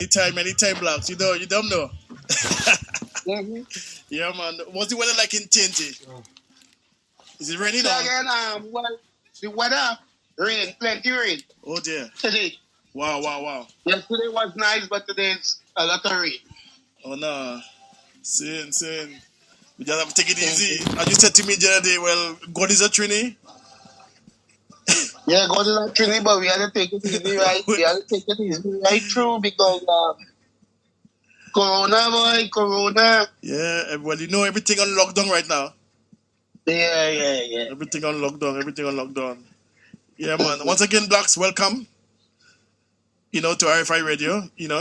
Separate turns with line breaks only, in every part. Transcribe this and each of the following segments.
Anytime, Blaxx. You don't know.
Mm-hmm.
Yeah, man. What's the weather like in TNT? Is it raining
So
or?
again, well, the weather, rain, plenty rain
Oh dear.
today.
Wow.
Yesterday was nice, but today it's a lot of rain.
Oh no. Sin. We just have to take it easy.
Mm-hmm.
As you said to me the other day, well, God is a Trini.
Yeah, go to that training, but we had to take it easy, right? We had to take it easy right through because Corona, boy, Corona.
Yeah, well, everything on lockdown right now.
Yeah.
Everything on lockdown. Yeah, man. Once again, Blaxx, welcome. To RFI Radio. Yeah.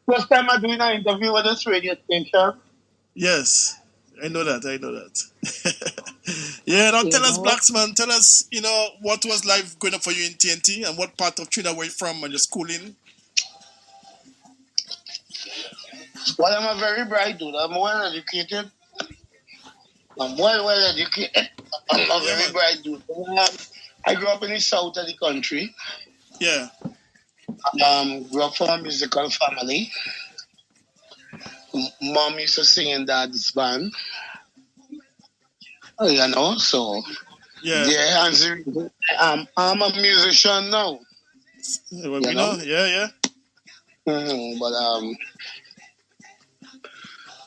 First time I'm doing an interview with this radio station.
Yes. I know that. Yeah, now
You
tell us,
know,
Blaxx, man. Tell us, what was life going on for you in TNT and what part of Trinidad were you from and your schooling?
well, I'm a very bright dude. I'm well educated. I'm well educated. I'm a
Yeah,
very
man.
bright dude. I grew up in the south of the country.
Yeah.
Grew up from a musical family. Mom used to sing in dad's band. So
Yeah.
yeah, and I'm a musician now.
Well,
You
we
know,
know. Yeah.
but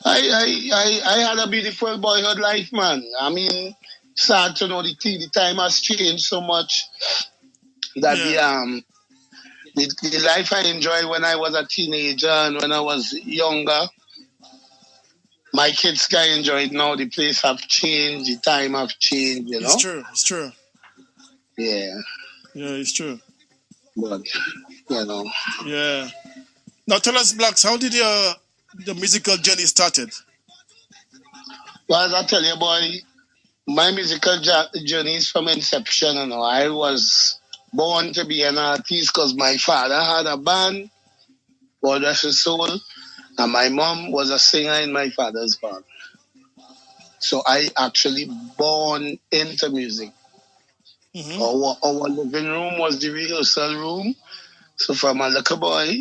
I had a beautiful boyhood life, man. I mean, sad to know the time has changed so much that
Yeah.
the life I enjoyed when I was a teenager and when I was younger, my kids can enjoy it now. The place have changed, the time have changed,
It's true. It's true.
Yeah,
Yeah, it's true.
but you know.
Yeah. Now tell us, Blaxx, how did your the musical journey started?
Well, as I tell you, boy, my musical journey is from inception. I was born to be an artist because my father had a band, God rest his soul, and my mom was a singer in my father's band. So I actually born into music.
Mm-hmm.
Our living room was the rehearsal room. So from a little boy,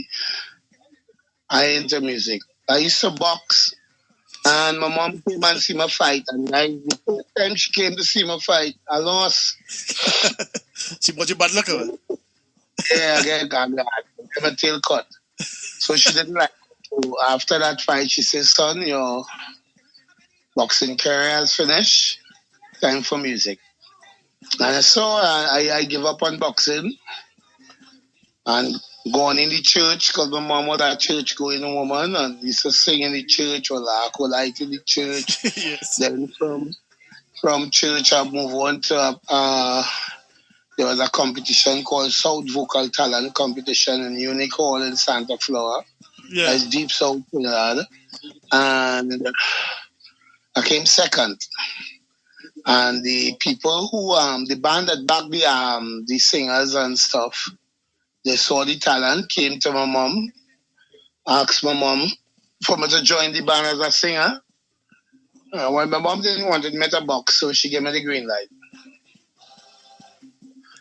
I into music. I used to box, and my mom came and see me fight. And the first time she came to see me fight, I lost.
She brought you bad luck.
Yeah, I got a tail cut. So she didn't like it. So after that fight, she said, son, your boxing career has finished. Time for music. And so I give up on boxing and going in the church because my mom was a church going woman and used to sing in the church or light in the church.
Yes.
Then from church, I moved on to there was a competition called South Vocal Talent Competition in Unique Hall in Santa Flora.
Yeah.
That's Deep South Trinidad. And I came second. And the people who the band that backed the singers and stuff, they saw the talent, came to my mom, asked my mom for me to join the band as a singer. Well, my mom didn't want me to box, so she gave me the green light.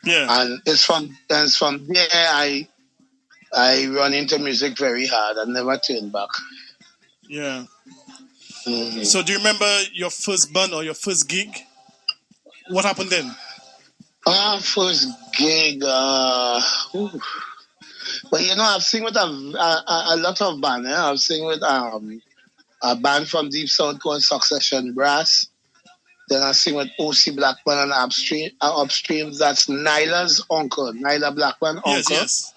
Yeah.
And it's from there I run into music very hard and never turn back.
Yeah.
Mm-hmm.
So do you remember your first band or your first gig? What happened then?
First gig. But I've sing with a lot of bands. I've sing with a band from Deep South called Succession Brass. Then I sing with O.C. Blackman and Upstream. That's Nyla's uncle, Nyla Blackman uncle.
Yes.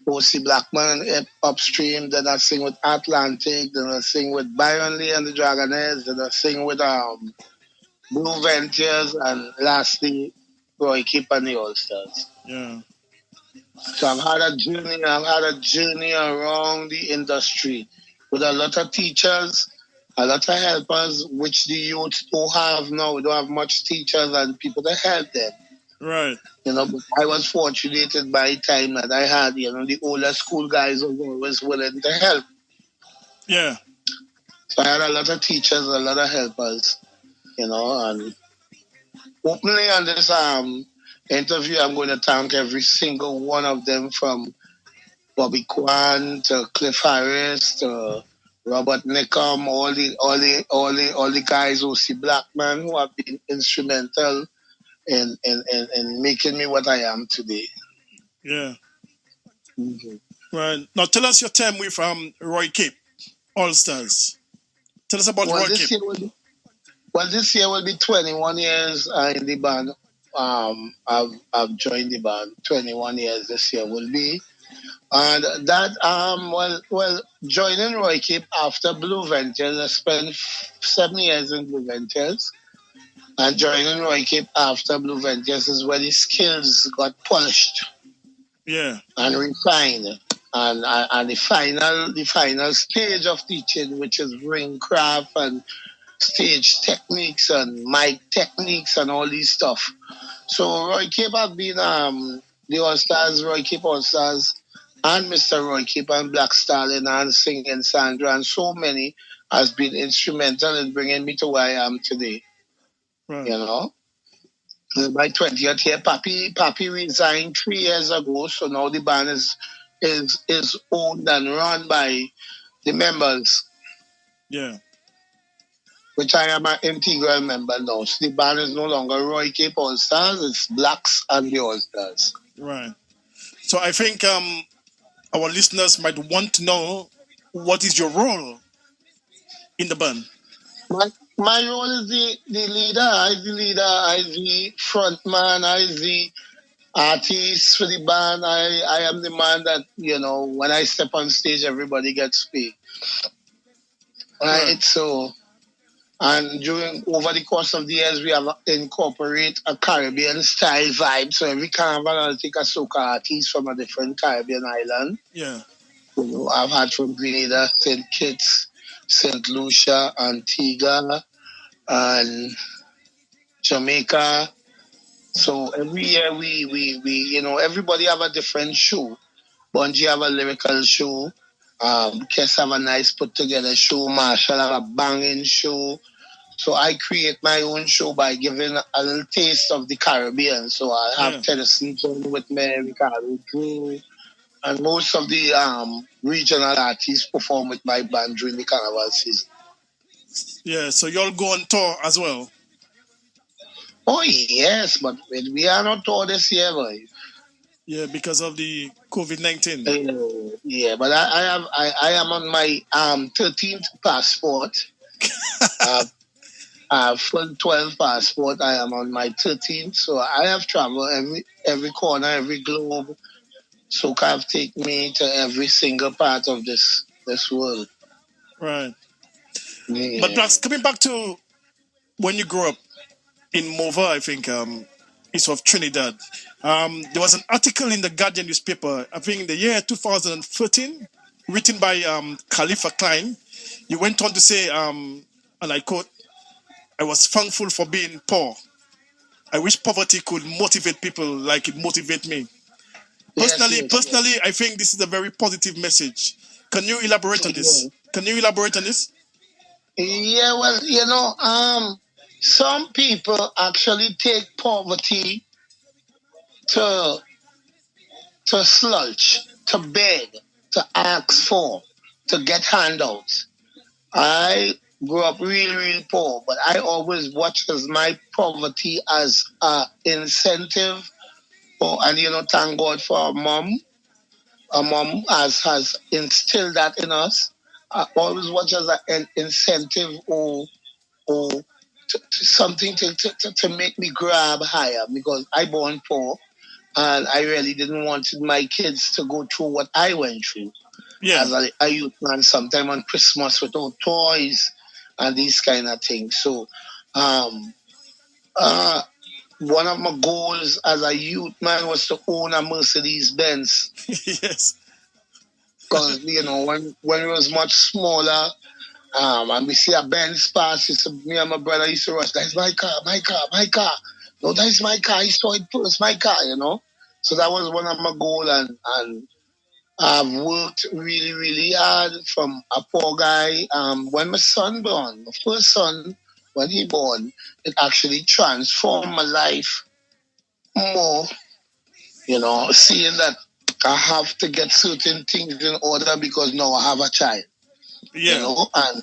O.C. Blackman and Upstream. Then I sing with Atlantic. Then I sing with Byron Lee and the Dragonets. Then I sing with Blue Ventures. And lastly, Roy Keep and the All Stars.
Yeah.
So I've had a journey around the industry with a lot of teachers, a lot of helpers, which the youth don't have now. We don't have much teachers and people to help them.
Right.
But I was fortunate by the time that I had, the older school guys were always willing to help.
Yeah.
So I had a lot of teachers, a lot of helpers, and openly on this interview, I'm going to thank every single one of them from Bobby Kwan to Cliff Harris to Robert Nickham, all the guys, O.C. Blackman, who have been instrumental in making me what I am today.
Yeah.
Mm-hmm.
Right. Now tell us your time with Roy Cape, All Stars. Tell us about
Well,
Roy Cape.
this year will be 21 years in the band. I've joined the band. 21 years this year will be. And that joining Roy Cape after Blue Ventures, I spent 7 years in Blue Ventures, and joining Roy Cape after Blue Ventures is where the skills got polished
Yeah.
and refined, and the final stage of teaching, which is ring craft and stage techniques and mic techniques and all these stuff. So Roy Cape have been the All Stars, Roy Cape All Stars, and Mr. Roy Cape and Black Stalin and Singing Sandra and so many has been instrumental in bringing me to where I am today.
Right.
You know, my 20th year, Papi resigned 3 years ago, so now the band is owned and run by the members,
Yeah.
which I am an integral member now. So the band is no longer Roy Cape All Stars, it's Blaxx and the All Stars.
Right. So I think our listeners might want to know what is your role in the band.
My role is the leader. I the front man. I the artist for the band. I am the man that, when I step on stage, everybody gets paid.
Right.
Right? So, and over the course of the years, we have incorporate a Caribbean style vibe. So every carnival, I'll take a soca artist from a different Caribbean island.
Yeah.
I've had from Grenada, St. Kitts, St. Lucia, Antigua, and Jamaica. So every year we everybody have a different show. Bungie have a lyrical show. Kess have a nice put together show. Marshall have a banging show. So I create my own show by giving a little taste of the Caribbean. So I have Tennessee John with me, Ricardo Drew, and most of the regional artists perform with my band during the carnival season.
Yeah. So you all go on tour as well.
Oh yes, but we are not tour this year, boy.
Yeah, because of the COVID-19.
Yeah, but I am on my 13th passport. Full 12 passport. I am on my 13th, so I have traveled every corner, every globe. So have taken me to every single part of this world.
Right.
Yeah.
But plus, coming back to when you grew up in Mova, I think it's of Trinidad. There was an article in the Guardian newspaper, I think in the year 2013, written by Khalifa Klein. You went on to say, and I quote, I was thankful for being poor. I wish poverty could motivate people like it motivated me. Personally, I think this is a very positive message. Can you elaborate on this?
Yeah, well, some people actually take poverty to sludge, to beg, to ask for, to get handouts. I grew up really, really poor, but I always watched as my poverty as an incentive and thank God for a mom. A mom has instilled that in us. I always watch as an incentive or something to make me grab higher because I born poor and I really didn't want my kids to go through what I went through.
Yeah.
As a youth man, sometime on Christmas without toys and these kind of things. So, one of my goals as a youth man was to own a Mercedes Benz.
Yes.
Because, when it was much smaller, and we see a Benz pass, me and my brother used to rush, that's my car, my car, my car. No, that's my car. He saw it first, my car. So that was one of my goals, and I've worked really, really hard from a poor guy. When my son born, my first son, when he born, it actually transformed my life more, seeing that I have to get certain things in order because now I have a child,
Yeah.
and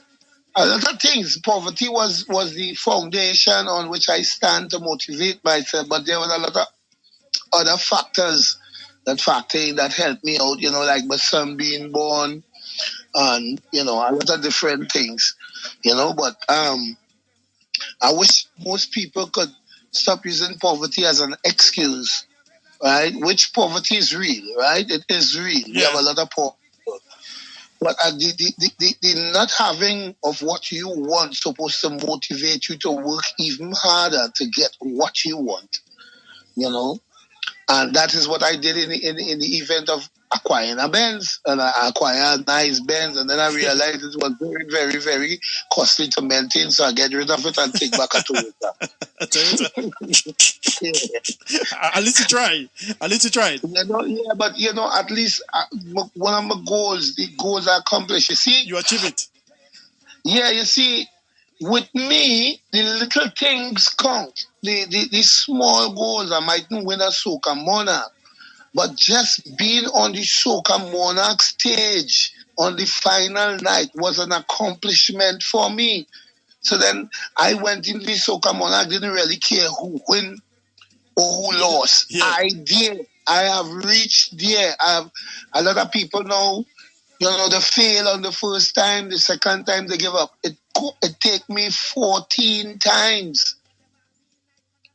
a lot of things. Poverty was the foundation on which I stand to motivate myself, but there was a lot of other factors that factor in that helped me out, like my son being born and, a lot of different things, but I wish most people could stop using poverty as an excuse, right? Which poverty is real, right? It is real. We have
Yeah.
a lot of poor people. But the not having of what you want supposed to motivate you to work even harder to get what you want, you know? And that is what I did in the event of acquiring a Benz. And I acquired a nice Benz. And then I realized it was very, very, very costly to maintain. So I get rid of it and take back a Toyota.
A Toyota.
Yeah.
At least you try. At least you tried.
Yeah, but at least one of my goals, the goals are accomplished. You see,
You achieve it.
yeah, you see, with me, the little things count. The small goals. I mightn't win a Soca Monarch, but just being on the Soca Monarch stage on the final night was an accomplishment for me. So then I went into the Soca Monarch, didn't really care who win or who lost.
Yeah.
I did. I have reached there. I have a lot of people now, they fail on the first time, the second time they give up. It take me 14 times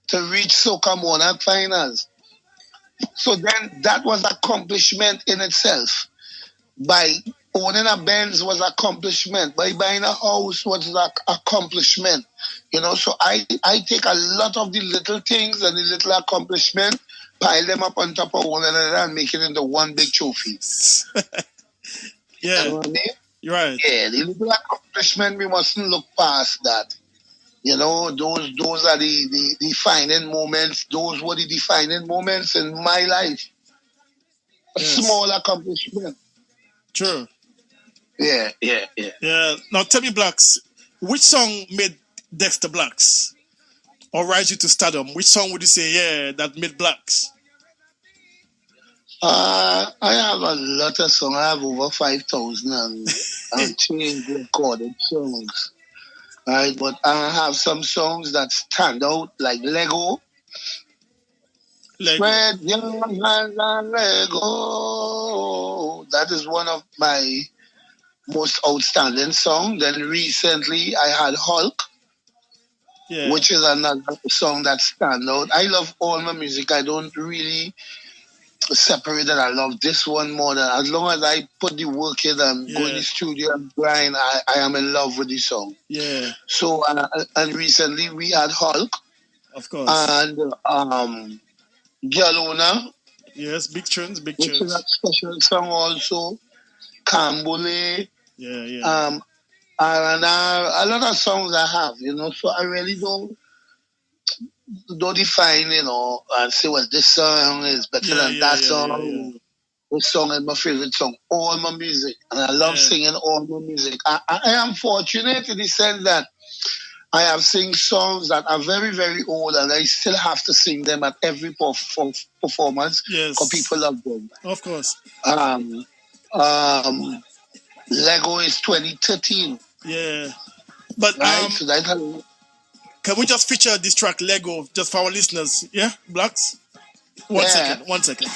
to reach Soca Monarch finals. So then that was accomplishment in itself. By owning a Benz was accomplishment. By buying a house was an accomplishment. So I take a lot of the little things and the little accomplishment, pile them up on top of one another and make it into one big trophy.
Yeah.
You know what I mean?
You're right.
Yeah, the little accomplishment, we mustn't look past that. Those are the defining moments. Those were the defining moments in my life. A small accomplishment.
True.
Yeah.
Now tell me, Blaxx, which song made Dexter Blaxx or rise you to stardom? Which song would you say, that made Blaxx?
I have a lot of songs. I have over 5,000 and change recorded songs. Right, but I have some songs that stand out, like Lego. Spread your hands and Lego. That is one of my most outstanding songs. Then recently I had Hulk, which is another song that stands out. I love all my music. I don't really separate that. I love this one more than, as long as I put the work in and go in the studio and grind, I am in love with the song.
Yeah.
So and recently we had Hulk.
Of course.
And Galona.
Yes, big tunes.
Which is a special song also. Kambole.
Yeah.
And a lot of songs I have, so I really don't define, and say, well, this song is better than that song.
Yeah.
This song is my favorite song. All my music. And I love singing all my music. I am fortunate in the sense that I have sing songs that are very, very old, and I still have to sing them at every performance because people love them.
Of course.
Lego is 2013.
Yeah. But
right? So that's
can we just feature this track Lego just for our listeners? Yeah, Blaxx? One second.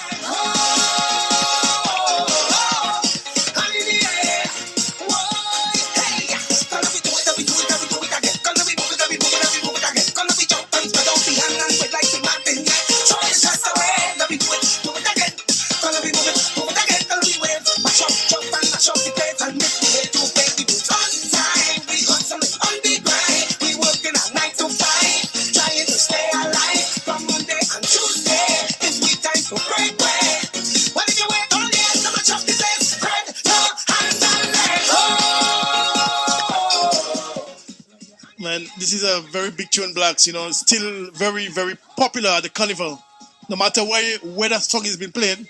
Man, this is a very big tune, Blaxx. Still very, very popular at the carnival. No matter where that song has been played,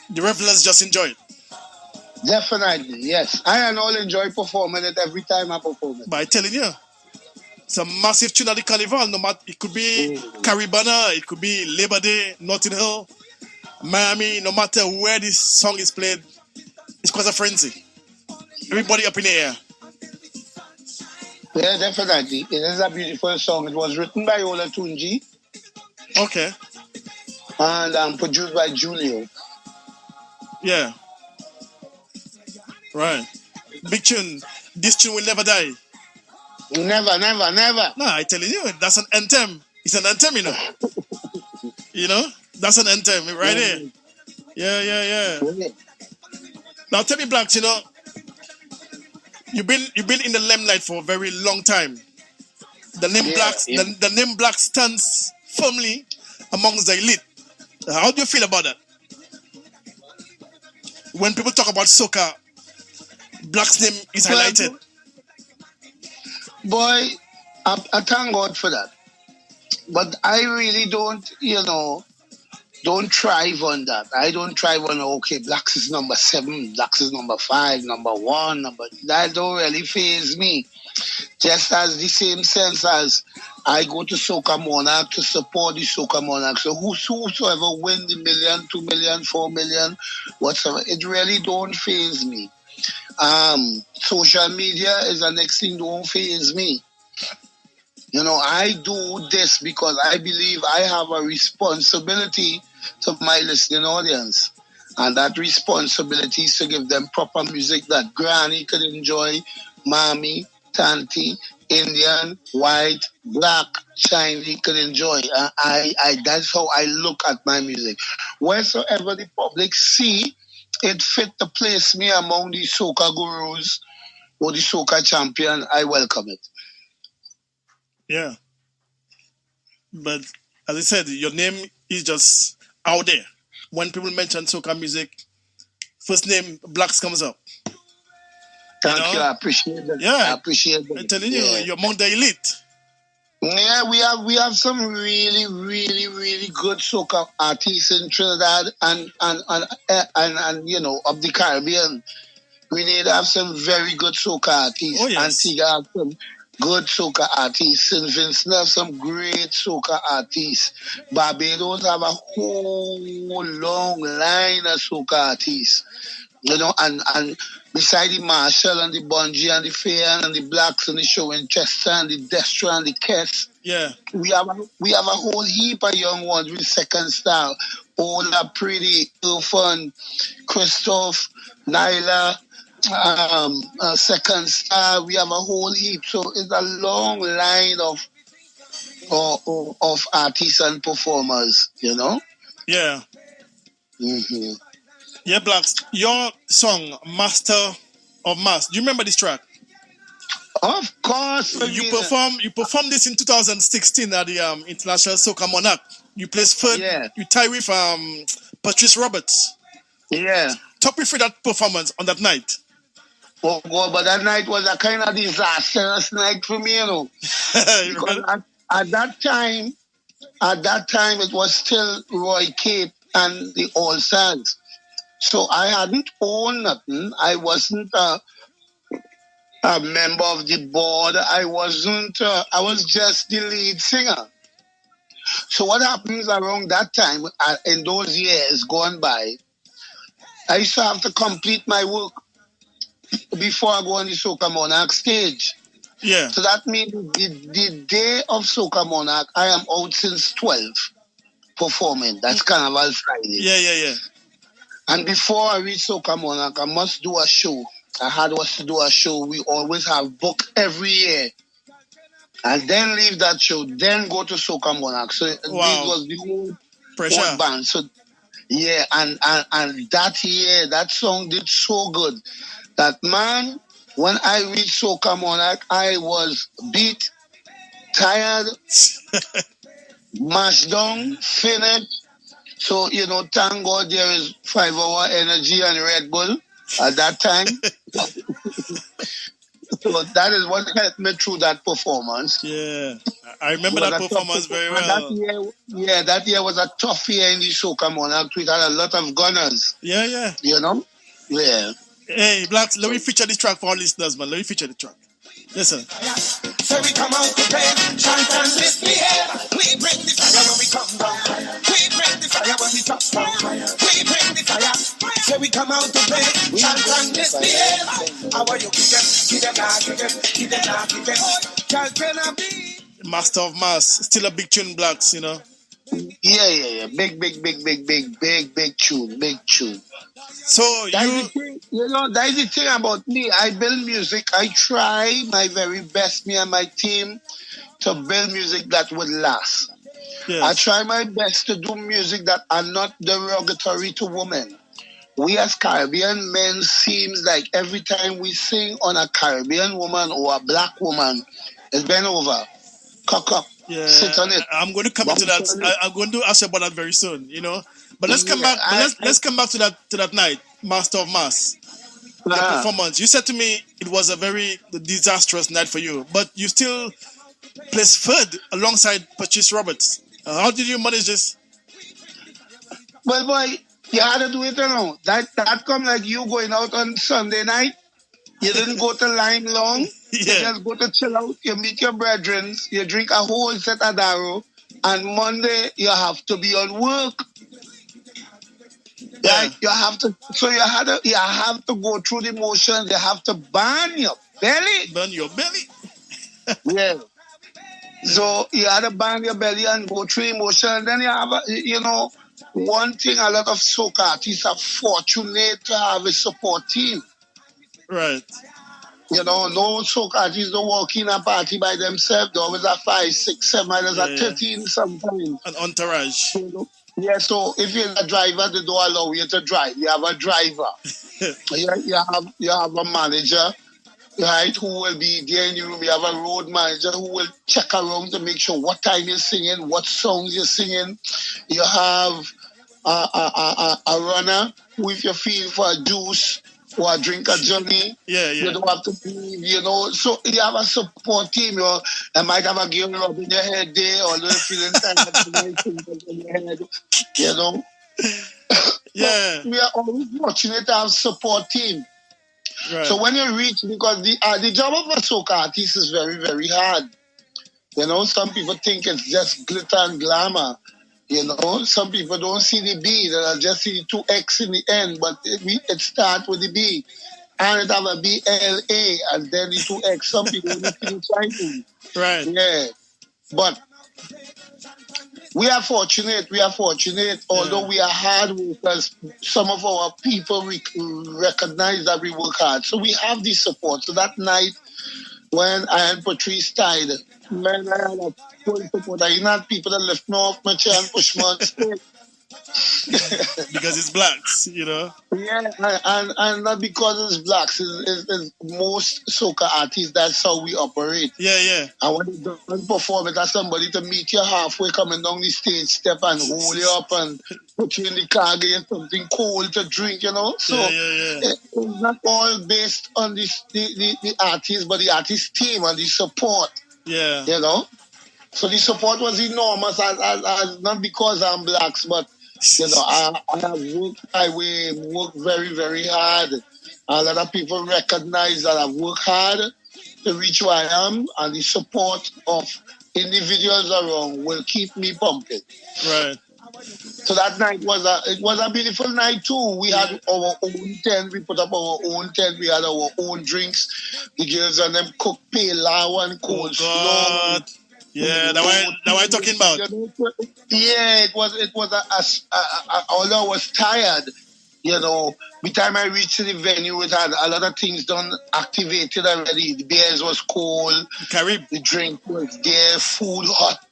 the revelers just enjoy it.
Definitely, yes. I and all enjoy performing it every time I perform it.
By telling you. It's a massive tune at the carnival. No matter, it could be
Mm.
Caribana, it could be Labor Day, Notting Hill, Miami. No matter where this song is played, it's cause a frenzy. Everybody up in the air.
Yeah, definitely. It is a beautiful song. It was written by Ola Tunji
Okay.
and produced by Julio.
Yeah. Right. Big tune. This tune will never die.
Never, never, never.
Nah, I telling you, that's an anthem. It's an anthem, you know. You know, that's an anthem right there.
Mhm.
Yeah, yeah, yeah.
Yeah.
Now tell me, Blaxx, you know, you've been in the limelight for a very long time. The name
Yeah,
Blaxx,
yeah.
the name Blaxx stands firmly amongst the elite. How do you feel about that? When people talk about soca, Blaxx name is highlighted.
Well, boy, I thank God for that. But I really don't thrive on that. I don't thrive on, okay, Blaxx is number 7, Blaxx is number 5, number 1, that don't really phase me. Just as the same sense as I go to Soca Monarch to support the Soca Monarch. So whosoever win the million, 2 million, 4 million, whatever, it really don't phase me. Social media is the next thing don't phase me. I do this because I believe I have a responsibility to my listening audience. And that responsibility is to give them proper music that Granny could enjoy, Mommy, Tanty, Indian, white, black, shiny could enjoy. That's how I look at my music. Wheresoever the public see it fit to place me among the soca gurus or the soca champion, I welcome it.
Yeah. But as I said, your name is just out there. When people mention soca music, first name Blaxx comes up.
Thank you. I appreciate that. I
Yeah.
appreciate that.
I'm telling you,
Yeah.
you're among the elite.
Yeah, we have some really, really, really good soca artists in Trinidad and of the Caribbean. We need to have some very good soca artists.
Oh, yes.
Antigua have some good soca artists. St. Vincent have some great soca artists. Barbados have a whole long line of soca artists. And beside the Marshall and the Bungie and the Fair and the Blaxx and the Show Winchester and the Destra and the Kess,
Yeah.
we have a whole heap of young ones with second style. Ola, Pretty, Irfan, Christoph, Nyla, second star. We have a whole heap. So it's a long line of artists and performers.
Yeah.
Mm-hmm.
Yeah, Blaxx. Your song, Master of Mass. Do you remember this track?
Of course.
You performed this in 2016 at the International Soca Monarch. You placed third.
Yeah.
You tied with Patrice Roberts.
Yeah.
Talk me through that performance on that night.
Oh God, but that night was a kind of disastrous night for me, because at that time it was still Roy Cape and the All Stars. So I hadn't owned nothing. I wasn't a member of the board. I wasn't. I was just the lead singer. So what happens around that time, in those years gone by, I used to have to complete my work before I go on the Soca Monarch stage.
Yeah.
So that means the day of Soca Monarch, I am out since 12 performing. That's Carnival Friday.
Yeah.
And before I reach Soca Monarch, I must do a show. I had to do a show. We always have book every year. And then leave that show, then go to Soca Monarch. So this was the whole band. So yeah, and that year, that song did so good that, man, when I reached Soca Monarch, I was beat, tired, mashed down, finished. So, thank God there is 5-hour energy and Red Bull at that time. So that is what helped me through that performance.
Yeah, I remember that performance very well.
That year was a tough year in the Soca Monarch. We had a lot of gunners.
Yeah.
Yeah.
Hey, Blaxx, let me feature this track for our listeners, man. Let me feature the track. Listen.
So we come out to play, chant and misbehave. We bring the fire when we come down. We bring the fire when we touch down. We bring the fire. So we come out to play, chant and misbehave. How are you kick them? Kick them now, kick them. Kick them now, kick them. Can't turn a beat.
Master of Mass. Still a big tune, Blaxx, you know.
Yeah. Big tune, big tune.
So
that's the thing about me. I build music. I try my very best, me and my team, to build music that would last.
Yes.
I try my best to do music that are not derogatory to women. We as Caribbean men seems like every time we sing on a Caribbean woman or a black woman, it's been over. Cock up.
Yeah,
sit on it.
I'm going to come into that. I'm going to ask you about that very soon, you know. But let's come back. Let's come back to that night, Master of Mass. The performance. You said to me it was a very disastrous night for you, but you still placed third alongside Patrice Roberts. How did you manage this?
Well, boy, you had to do it, you know. That come like you going out on Sunday night. You didn't go to line long. You just go to chill out. You meet your brethren. You drink a whole set of Darrow. And Monday, you have to be on work.
Yeah.
Right? You have to. So you have to go through the motions. You have to burn your belly.
Burn your belly.
Yeah. So you had to burn your belly and go through emotion. And then you have, one thing a lot of soca artists are fortunate to have a support team.
Right.
No soca artists don't walk in a party by themselves. There always are 5, 6, 7, there's a 13 sometimes.
An entourage.
Yeah, so if you're a driver, they don't allow you to drive. You have a driver. you have a manager, right, who will be there in your room. You have a road manager who will check around to make sure what time you're singing, what songs you're singing. You have a runner who, if you feel for a juice or a drink a journey, you don't have to leave, So you have a support team. You might have a girl rubbing your head there, or you're feeling kind of in your head,
Yeah.
We are always fortunate to have support team. Right. So when you reach, because the job of a soca artist is very, very hard. Some people think it's just glitter and glamour. Some people don't see the B, they'll just see the 2X in the end, but it starts with the B. And it have a BLA and then the 2X. Some people don't see the Chinese.
Right.
Yeah. But we are fortunate, although we are hard workers. Some of our people recognize that we work hard. So we have this support. So that night when I and Patrice tied, man, I had a full support. I didn't have people that lift me off my chair and push me on stage.
Because it's Blaxx,
Yeah, and not because it's Blaxx. It's most soca artists, that's how we operate.
Yeah.
And when you don't perform it, as somebody to meet you halfway coming down the stage step and hold you up and put you in the car, get you something cold to drink, So it's not all based on the artist, but the artist team and the support.
Yeah.
So the support was enormous, as not because I'm Blaxx, but I have worked my way, worked very, very hard. A lot of people recognize that I've worked hard to reach where I am, and the support of individuals around will keep me pumping.
Right.
So that night was a beautiful night too. We had our own tent. We put up our own tent. We had our own drinks. The girls and them cooked pale and cold
slaw. Yeah, that what I'm talking about.
Yeah, it was although I was tired, by the time I reached the venue, it had a lot of things done, activated already. The beers was cold. The drink was there, food hot,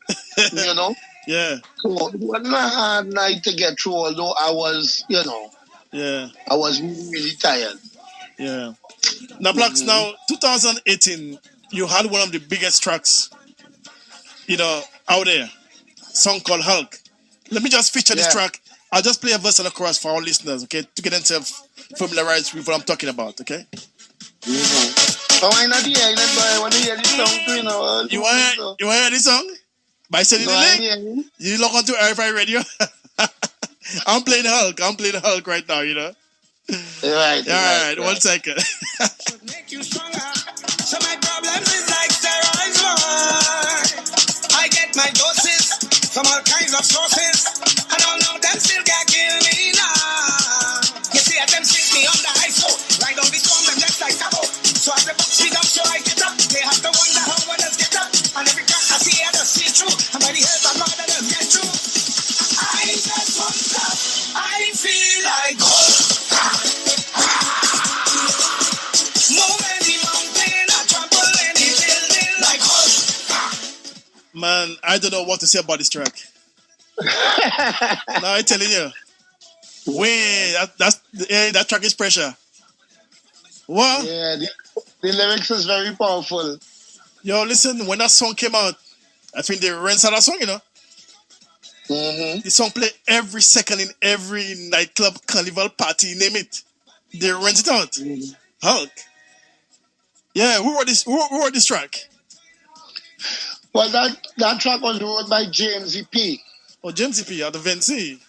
Yeah.
So it wasn't a hard night to get through, although I was,
Yeah.
I was really, really tired.
Yeah. Now, Blaxx, now, 2018, you had one of the biggest tracks out there, song called Hulk. Let me just feature this track. I'll just play a verse and a chorus for our listeners, okay, to get themselves familiarized with what I'm talking about, okay?
Oh, I not hear it, but I want to hear this song too,
You want to hear this song? By sending the link? You log on to RFI Radio? I'm playing Hulk right now,
Right.
All right, 1 second.
Make you stronger, so my problems doses from all kinds of sources. And all of them still can't kill me now. You see, at them sink me under ISO. Right on the storm, them just like Tabo. So as the box speed up, so I get up. They have to wonder how others get up. And every time I see others see through. And by the help of God, others get through. I just won't stop. I feel like move any mountain, I trample any building like
Man, I don't know what to say about this track. No, I'm telling you. Wait, that track is pressure. What?
Yeah, the lyrics is very powerful.
Yo, listen, when that song came out, I think they rinsed that song, you know.
Mm-hmm.
The song play every second in every nightclub, carnival party, name it. They rent it out.
Mm-hmm.
Hulk. Yeah, who wrote this track?
Well, that track was wrote by James E.P.
Oh, James E.P. the Vinci.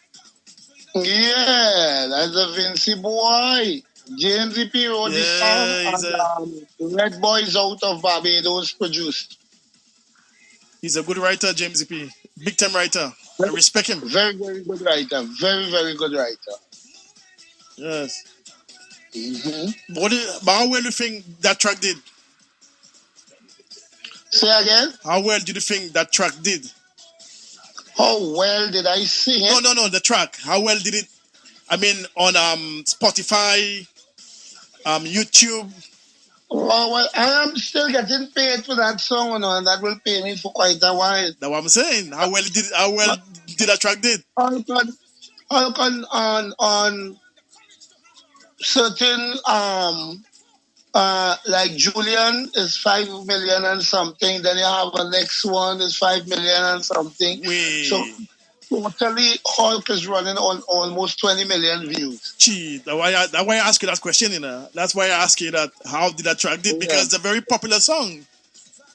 Yeah, that's a Vinci boy. James E.P. wrote the song, and Red Boys out of Barbados produced.
He's a good writer, James E.P. Big time writer. I respect him.
Very, very good writer. Very, very good writer.
Yes.
Mm-hmm.
But how well do you think that track did?
Say again?
How well do you think that track did?
How well did I sing it?
No, the track. How well did it? I mean, on Spotify, YouTube.
Oh, well, I am still getting paid for that song, and that will pay me for quite a while.
That's what I'm saying. How well did that track did?
On certain like Julian is 5 million and something. Then you have the next one is 5 million and something.
Wait.
So totally, Hulk is running on almost 20 million views.
Gee, that's why I ask you that question, you know. That's why I ask you that. How did that track did? Because it's a very popular song.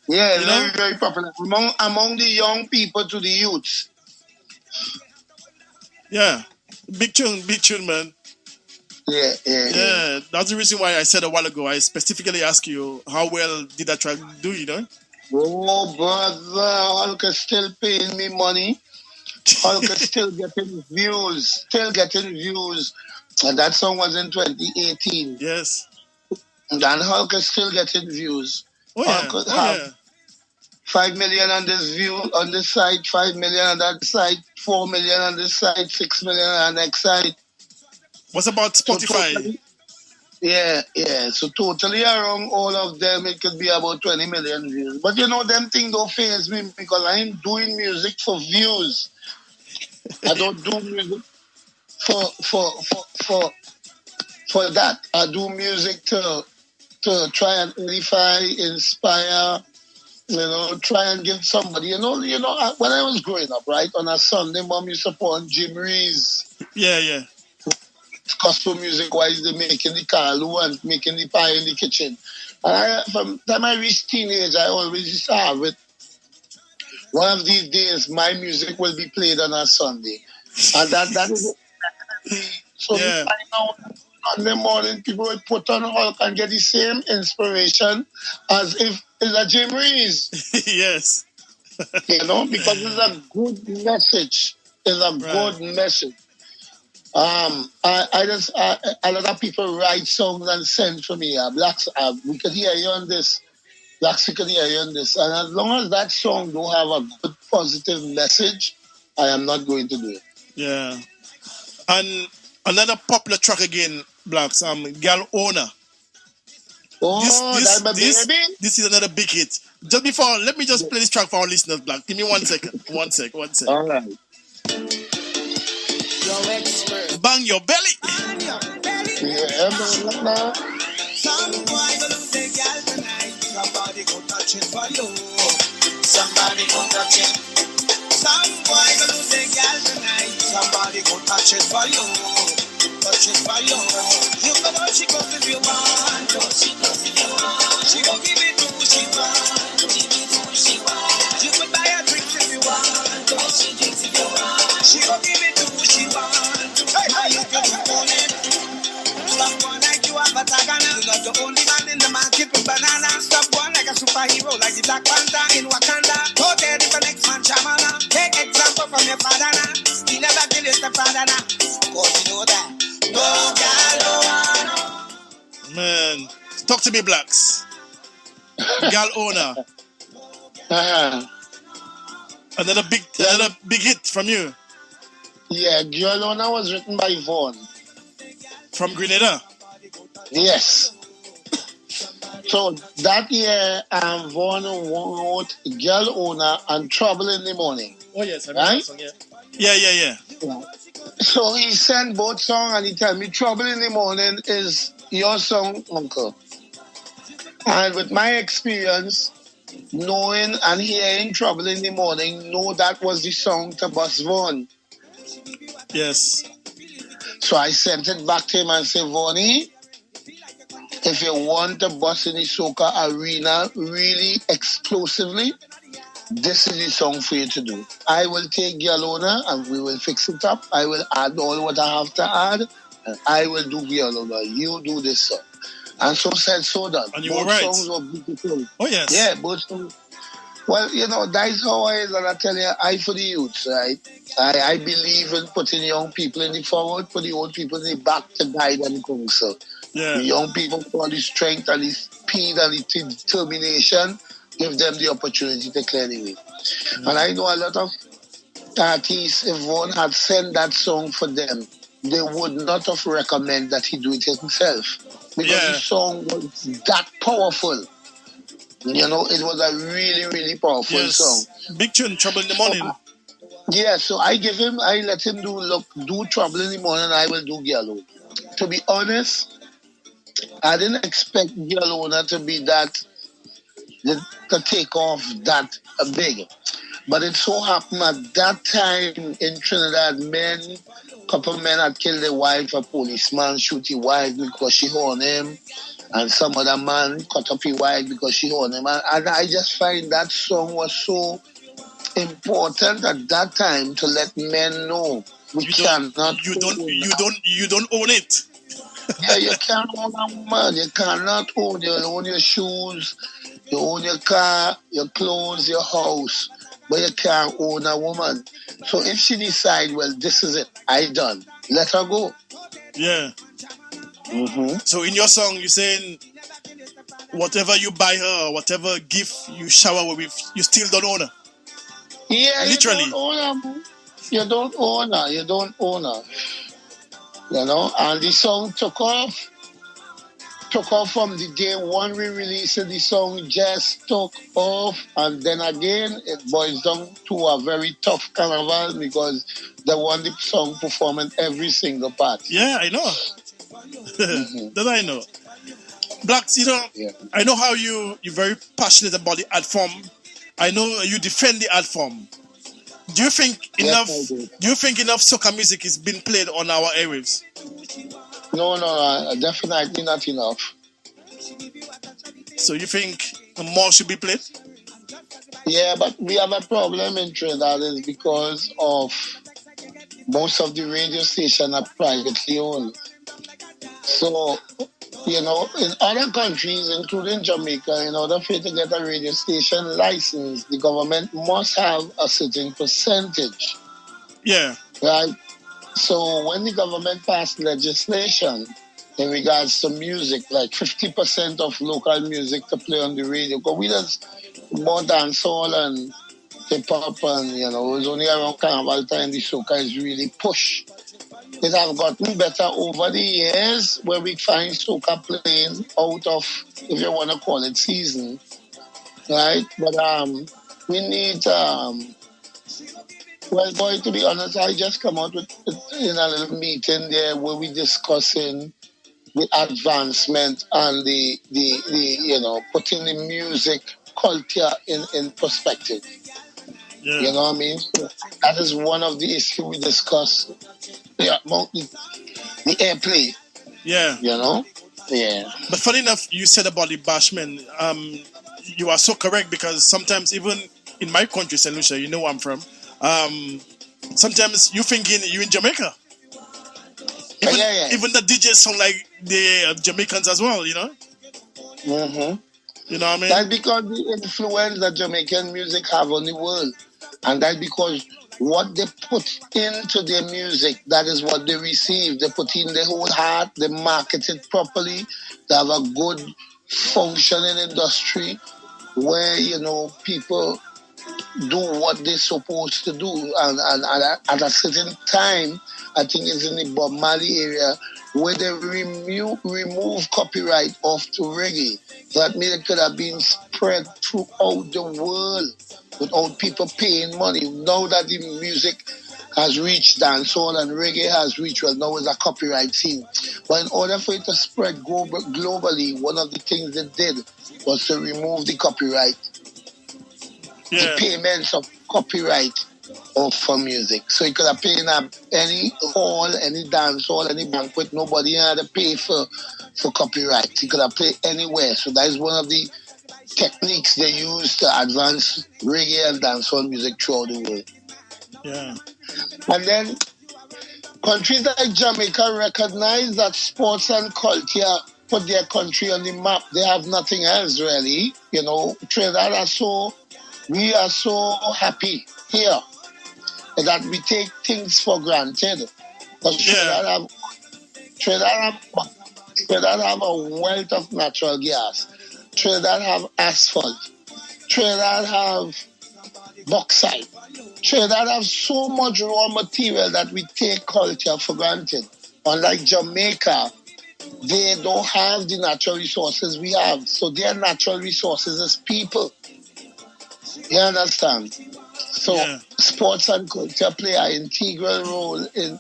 Yeah,
you
very,
know?
very popular among the young people to the youths.
Yeah, big tune, man.
Yeah.
That's the reason why I said a while ago. I specifically asked you how well did that track do, you know?
Oh, brother, Hulk is still paying me money. Hulk is still getting views. And that song was in 2018.
Yes.
And Hulk is still getting views.
Oh,
Hulk
yeah.
have 5 million on this view on this side, 5 million on that side, 4 million on this side, 6 million on the next side.
What's about Spotify?
So So totally around all of them, it could be about 20 million views. But you know, them things don't faze me because I'm doing music for views. I don't do music for that. I do music to try and edify, inspire, try and give somebody, when I was growing up, right, on a Sunday, Mom used to put on Jim Reeves.
Yeah.
Gospel music wise, they're making the kalu and making the pie in the kitchen. And from the time I reached teenage, I always used to have it. One of these days, my music will be played on a Sunday. And that is it. So
yeah.
Now, Sunday morning, people will put on Hulk and get the same inspiration as if it's a Jim Reeves.
Yes.
Because it's a good message. It's a good message. A lot of people write songs and send for me. Blaxx, we could hear you on this. Blaxx, we could hear you on this. And as long as that song don't have a good positive message, I am not going to do it.
Yeah. And another popular track again, Blaxx, Girl Owner.
Oh,
this is another big hit. Just before, let me just play this track for our listeners, Blaxx. Give me 1 second. One sec.
All right.
Bang your belly.
Yeah, man.
Some boy go lose their girl tonight. Somebody go touch it for you. Somebody go touch it. Some boy go lose their girl tonight. Somebody go touch it for you. Touch it for you. You go know she goes if you want. She goes if you want. She go give it to who she want. Give it to who she want. You could buy her drinks if you want. She drinks if you want. She go give it to who she want. Hey, you can own it. Stop one like you have a tagana. You're not the only man in the market with banana. Stop one like a superhero, like the Black Panther in Wakanda. Go there if the next man Shamana. go from your father now. He never kill his father now. Cause you know that. No girl, no.
Man, talk to me, Blaxx. Gal owner. Another big hit from you.
Yeah, Girl Owner was written by Vaughn.
From Grenada.
Yes. So that year, Vaughn wrote Girl Owner and Trouble in the Morning.
Oh yes, I remember that song, yeah. Yeah.
So he sent both songs and he told me Trouble in the Morning is your song, Uncle. And with my experience, knowing and hearing Trouble in the Morning, know that was the song to bust Vaughn.
Yes.
So I sent it back to him and said, Vaughnie, if you want to bust in the soca arena really explosively, this is the song for you to do. I will take Girl Owner and we will fix it up. I will add all what I have to add and I will do Girl Owner. You do this song. And so said, so done.
And you
both
were right.
songs were beautiful.
Oh yes.
Yeah, both songs. Well, that's how I is, and I tell you, I for the youth, right? I believe in putting young people in the forward, put the old people in the back to guide and counsel.
Yeah.
The young people for the strength and the speed and the determination, give them the opportunity to clear the way. And I know a lot of artists, if one had sent that song for them, they would not have recommended that he do it himself. Because the song was that powerful. It was a really, really powerful song.
Big tune, Trouble in the Morning.
So I let him do Trouble in the Morning, I will do Girl Owner. To be honest, I didn't expect Girl Owner to be to take off that big. But it so happened at that time in Trinidad, a couple of men had killed their wife, a policeman shoot his wife because she horned him. And some other man cut up his wife because she horned him. And I just find that song was so important at that time to let men know you don't own it. Yeah, you can't own a woman. You cannot own. You own your shoes, you own your car, your clothes, your house, but you can't own a woman. So if she decide, well, this is it, I done, let her go.
Yeah.
Mm-hmm.
So in your song, you're saying whatever you buy her, or whatever gift you shower her with, you still don't own her.
Yeah,
literally.
You don't own her. You don't own her. And the song took off from the day one we released it. The song just took off, and then again it boils down to a very tough carnival because they want the song performed in every single part.
Yeah, I know.
Mm-hmm.
That I know. Blaxx, I know how you're very passionate about the art form. I know you defend the art form. Do you think enough soca music is being played on our airwaves?
No, definitely not enough.
So you think more should be played?
Yeah, but we have a problem in Trinidad is because of most of the radio stations are privately owned. So, in other countries, including Jamaica, in order for you to get a radio station license, the government must have a certain percentage.
Yeah.
Right? So when the government passed legislation in regards to music, like 50% of local music to play on the radio, because we just more dancehall and hip-hop and, it was only around Carnival time the soca is really pushed. It has gotten better over the years where we find soca playing out of, if you want to call it, season, right? But we need, well, boy, to be honest, I just come out in a little meeting there where we discussing the advancement and the putting the music culture in perspective.
Yeah.
You know what I mean? So that is one of the issues we discuss. Yeah, the airplay.
Yeah.
Yeah.
But funny enough, you said about the bashment. You are so correct because sometimes even in my country, St. Lucia, you know where I'm from. Sometimes you thinking you in Jamaica. Even the DJs sound like the Jamaicans as well,
Mm-hmm.
You know what I mean?
That's because the influence that Jamaican music have on the world. And that's because what they put into their music, that is what they receive. They put in their whole heart, they market it properly, they have a good functioning industry where, people do what they're supposed to do. And at a certain time, I think it's in the Bob Marley area, where they remove copyright off to reggae. That means it could have been spread throughout the world without people paying money. Now that the music has reached dancehall and reggae has reached, well, now it's a copyright scene. But in order for it to spread globally, one of the things they did was to remove the copyright, the payments of copyright off for music. So you could have paid in any hall, any dance hall, any banquet, nobody had to pay for copyright. You could have played anywhere. So that is one of the techniques they use to advance reggae and dancehall music throughout the world.
Yeah.
And then countries like Jamaica recognize that sports and culture put their country on the map. They have nothing else really. Trinidad we are so happy here that we take things for granted. But Trinidad have a wealth of natural gas. Trinidad have asphalt. Trinidad have bauxite. Trinidad have so much raw material that we take culture for granted. Unlike Jamaica, they don't have the natural resources we have. So their natural resources is people. You understand? So sports and culture play an integral role in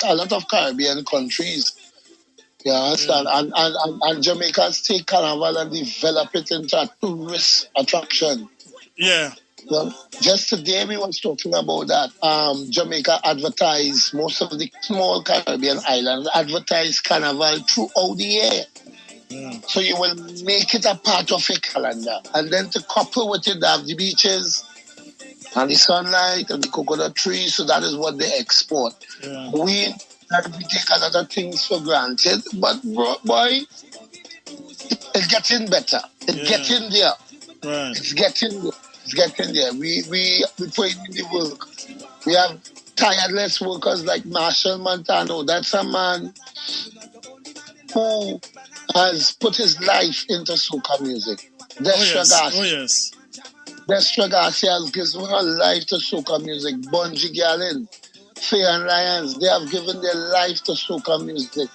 a lot of Caribbean countries. You understand? And Jamaica take carnival and develop it into a tourist attraction.
Yeah.
Well, just today we was talking about that. Jamaica advertise, most of the small Caribbean islands advertise carnival throughout the year. So you will make it a part of your calendar. And then to couple with it, they have the beaches and the sunlight and the coconut trees. So that is what they export.
Yeah.
We take a lot of things for granted. But boy, it's getting better. It's getting there.
Right.
It's getting there. It's getting there. We put in the work. We have tireless workers like Marshall Montano. That's a man who has put his life into soca music. Destra Garcia has given her life to soca music. Bungie Gallin, Fair and Lions, they have given their life to soca music.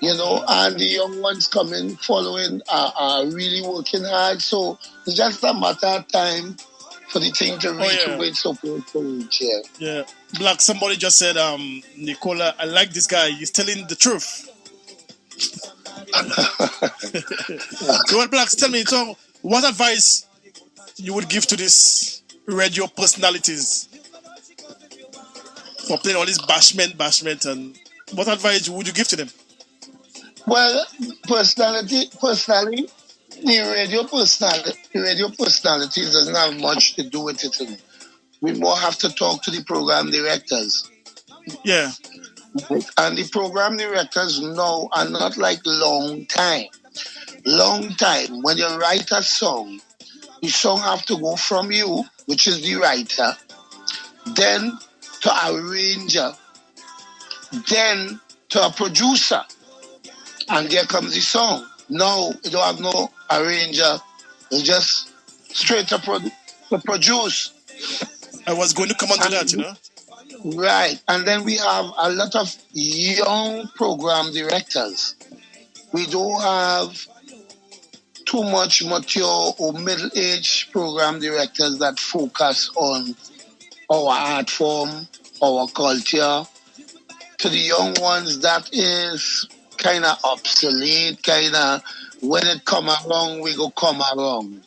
And the young ones coming, following, are really working hard. So it's just a matter of time for the thing to reach where it's supposed to reach.
Yeah. Blaxx, somebody just said, Nicola, I like this guy. He's telling the truth. So what, Blaxx, tell me, so what advice you would give to these radio personalities for playing all this bashment, and what advice would you give to them?
Well, personally, the radio personalities doesn't have much to do with it. We more have to talk to the program directors.
Yeah.
And the program directors now are not like long time. Long time. When you write a song, the song have to go from you, which is the writer, then to a arranger, then to a producer. And there comes the song. No, you don't have no arranger. It's just straight to produce.
I was going to come on to that,
Right. And then we have a lot of young program directors. We don't have too much mature or middle-aged program directors that focus on our art form, our culture. To the young ones, that is kind of obsolete, kind of when it come along, we go come along.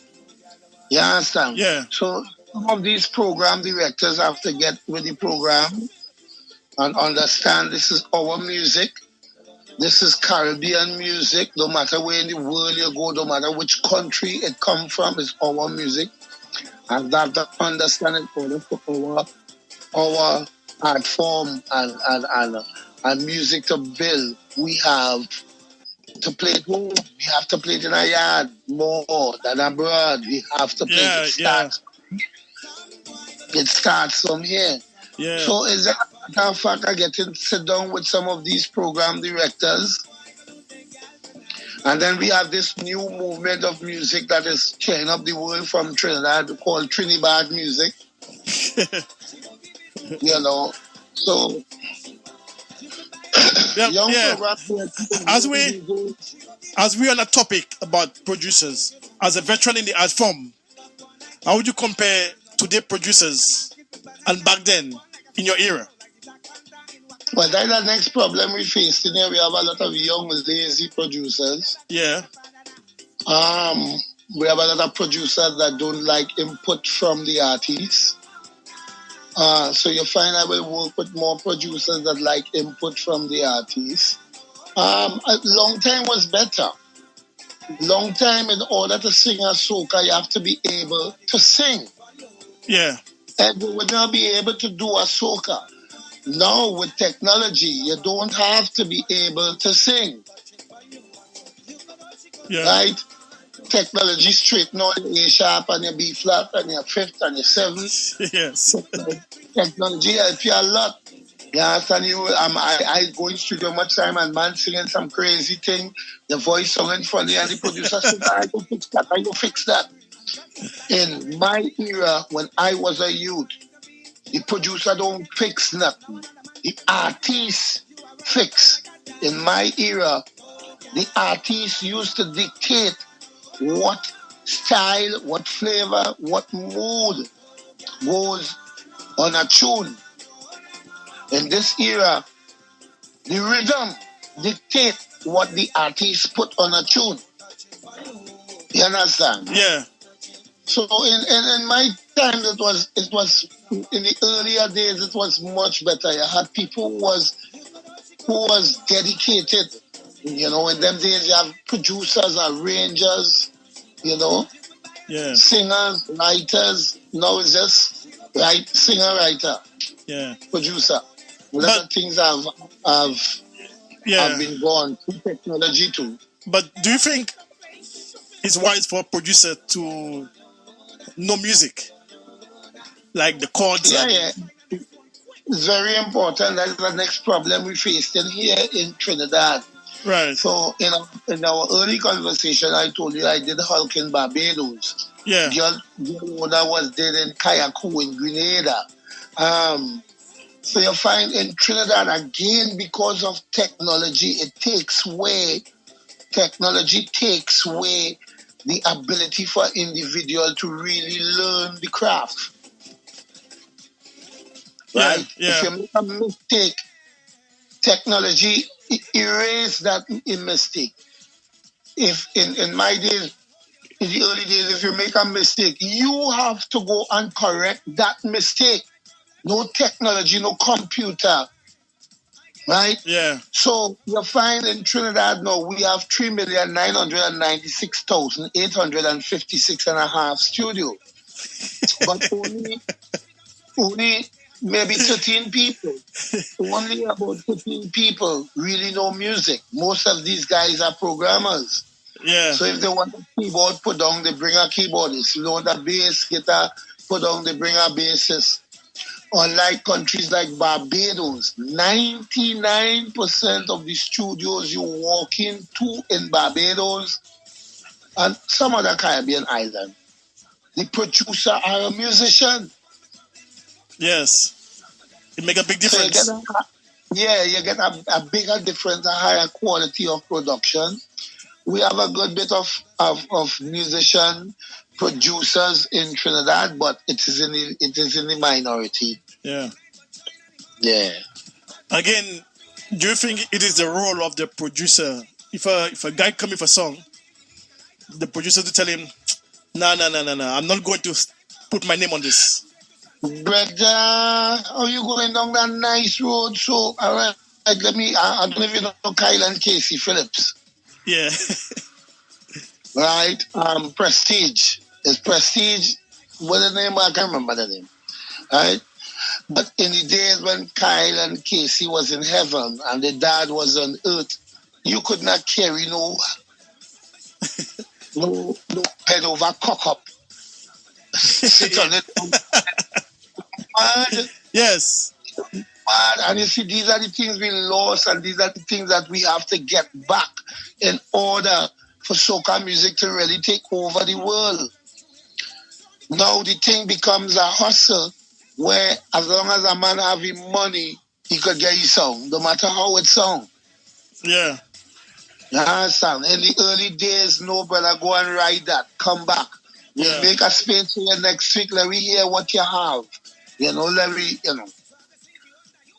You understand?
Yeah.
So some of these program directors have to get with the program and understand this is our music. This is Caribbean music. No matter where in the world you go, no matter which country it come from, it's our music. And that understand it for our art form and music to build. We have to play it home. We have to play it in our yard more than abroad. We have to play it It starts from here.
Yeah.
So is that a matter of fact I get to sit down with some of these program directors, and then we have this new movement of music that is tearing up the world from Trinidad called Trinidad music. You know, so
Yeah,
young
yeah.
program
As we on a topic about producers, as a veteran in the art form, how would you compare today producers and back then in your era?
well, that's the next problem we face in here. We have a lot of young, lazy producers.
Yeah.
Um, we have a lot of producers that don't like input from the artists. So you find I will work with more producers that like input from the artists. A long time was better. Long time, in order to sing a soca, you have to be able to sing.
Yeah.
And we would not be able to do a soca. Now, with technology, you don't have to be able to sing.
Yeah.
Right? Technology straighten out your A sharp and your B flat and your fifth and your seventh.
Yes.
Technology help you a lot. You understand? I go in studio much time and man singing some crazy thing, the voice singing funny, and the producer says, I go fix that, I go fix that. In my era, when I was a youth, the producer don't fix nothing. The artist fix. In my era, the artist used to dictate what style, what flavor, what mood goes on a tune. In this era, the rhythm dictate what the artist put on a tune. You understand?
Yeah.
So in my time, it was in the earlier days, it was much better. You had people who was dedicated. You know, in them days, you have producers, arrangers, you know,
Yeah.
singers, writers. Now it's just singer, writer,
Yeah.
producer. A lot of things have
Yeah.
been gone through technology too.
But do you think it's wise for a producer to know music, like the chords?
Yeah, yeah. It's very important. That's the next problem we faced in here in Trinidad.
Right.
So in our early conversation, I told you I did Hulk in Barbados.
Yeah.
Girl that was did in Kayaku in Grenada. So you find in Trinidad again, because of technology, technology takes away the ability for individual to really learn the craft. Right?
Yeah.
If you make a mistake, technology erase that mistake. If in my days, in the early days, if you make a mistake, you have to go and correct that mistake. No technology, no computer. Right?
Yeah.
So you find in Trinidad now we have 3,996,856 and a half studio. But only maybe 13 people. Only about 13 people really know music. Most of these guys are programmers.
Yeah.
So if they want a keyboard put down, they bring a keyboardist. If they want a bass guitar put down, they bring a bassist. Unlike countries like Barbados, 99% of the studios you walk into in Barbados and some other Caribbean island, the producer are a musician.
Yes. It make a big difference.
So you get a bigger difference, a higher quality of production. We have a good bit of musician producers in Trinidad, but it is in the minority.
Yeah.
Yeah.
Again, do you think it is the role of the producer? If a guy come with a song, the producer to tell him, no, I'm not going to put my name on this.
Brother, are you going down that nice road? So, all right, I don't know if you know Kyle and Casey Phillips.
Yeah.
Right? Prestige. It's Prestige. What's the name? I can't remember the name. Right? But in the days when Kyle and Casey was in heaven and the dad was on earth, you could not carry no head over cock up. Sit on it. mad.
Yes.
Mad. And you see, these are the things we lost, and these are the things that we have to get back in order for soca music to really take over the world. Now the thing becomes a hustle where as long as a man having money, he could get his song, no matter how it sound.
Yeah.
You understand? In the early days, no brother, go and write that. Come back. We'll
Yeah.
make a space for you next week. Let me hear what you have. Let me,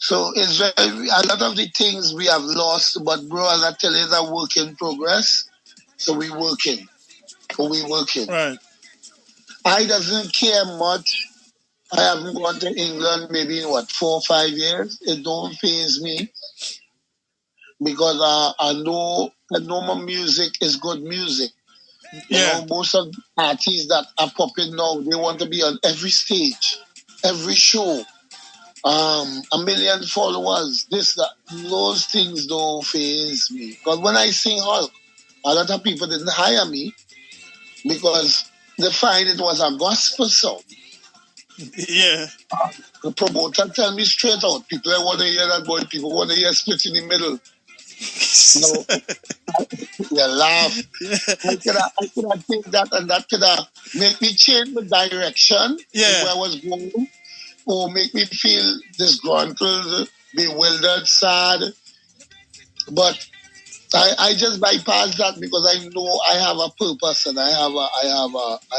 So it's very, a lot of the things we have lost, but bro, as I tell you, it's a work in progress. So we working.
Right.
I doesn't care much. I haven't gone to England maybe in 4 or 5 years. It don't faze me because I know my music is good music.
Yeah.
Most of the artists that are popping now, they want to be on every stage, every show. 1 million followers, this, that, those things don't faze me. Because when I sing Hulk, a lot of people didn't hire me because they find it was a gospel song.
Yeah.
The promoter tell me straight out, people I want to hear that boy, people want to hear split in the middle. They laugh. I could have take that and that could have make me change the direction where I was going, or make me feel disgruntled, bewildered, sad. But I just bypass that because I know I have a purpose and I have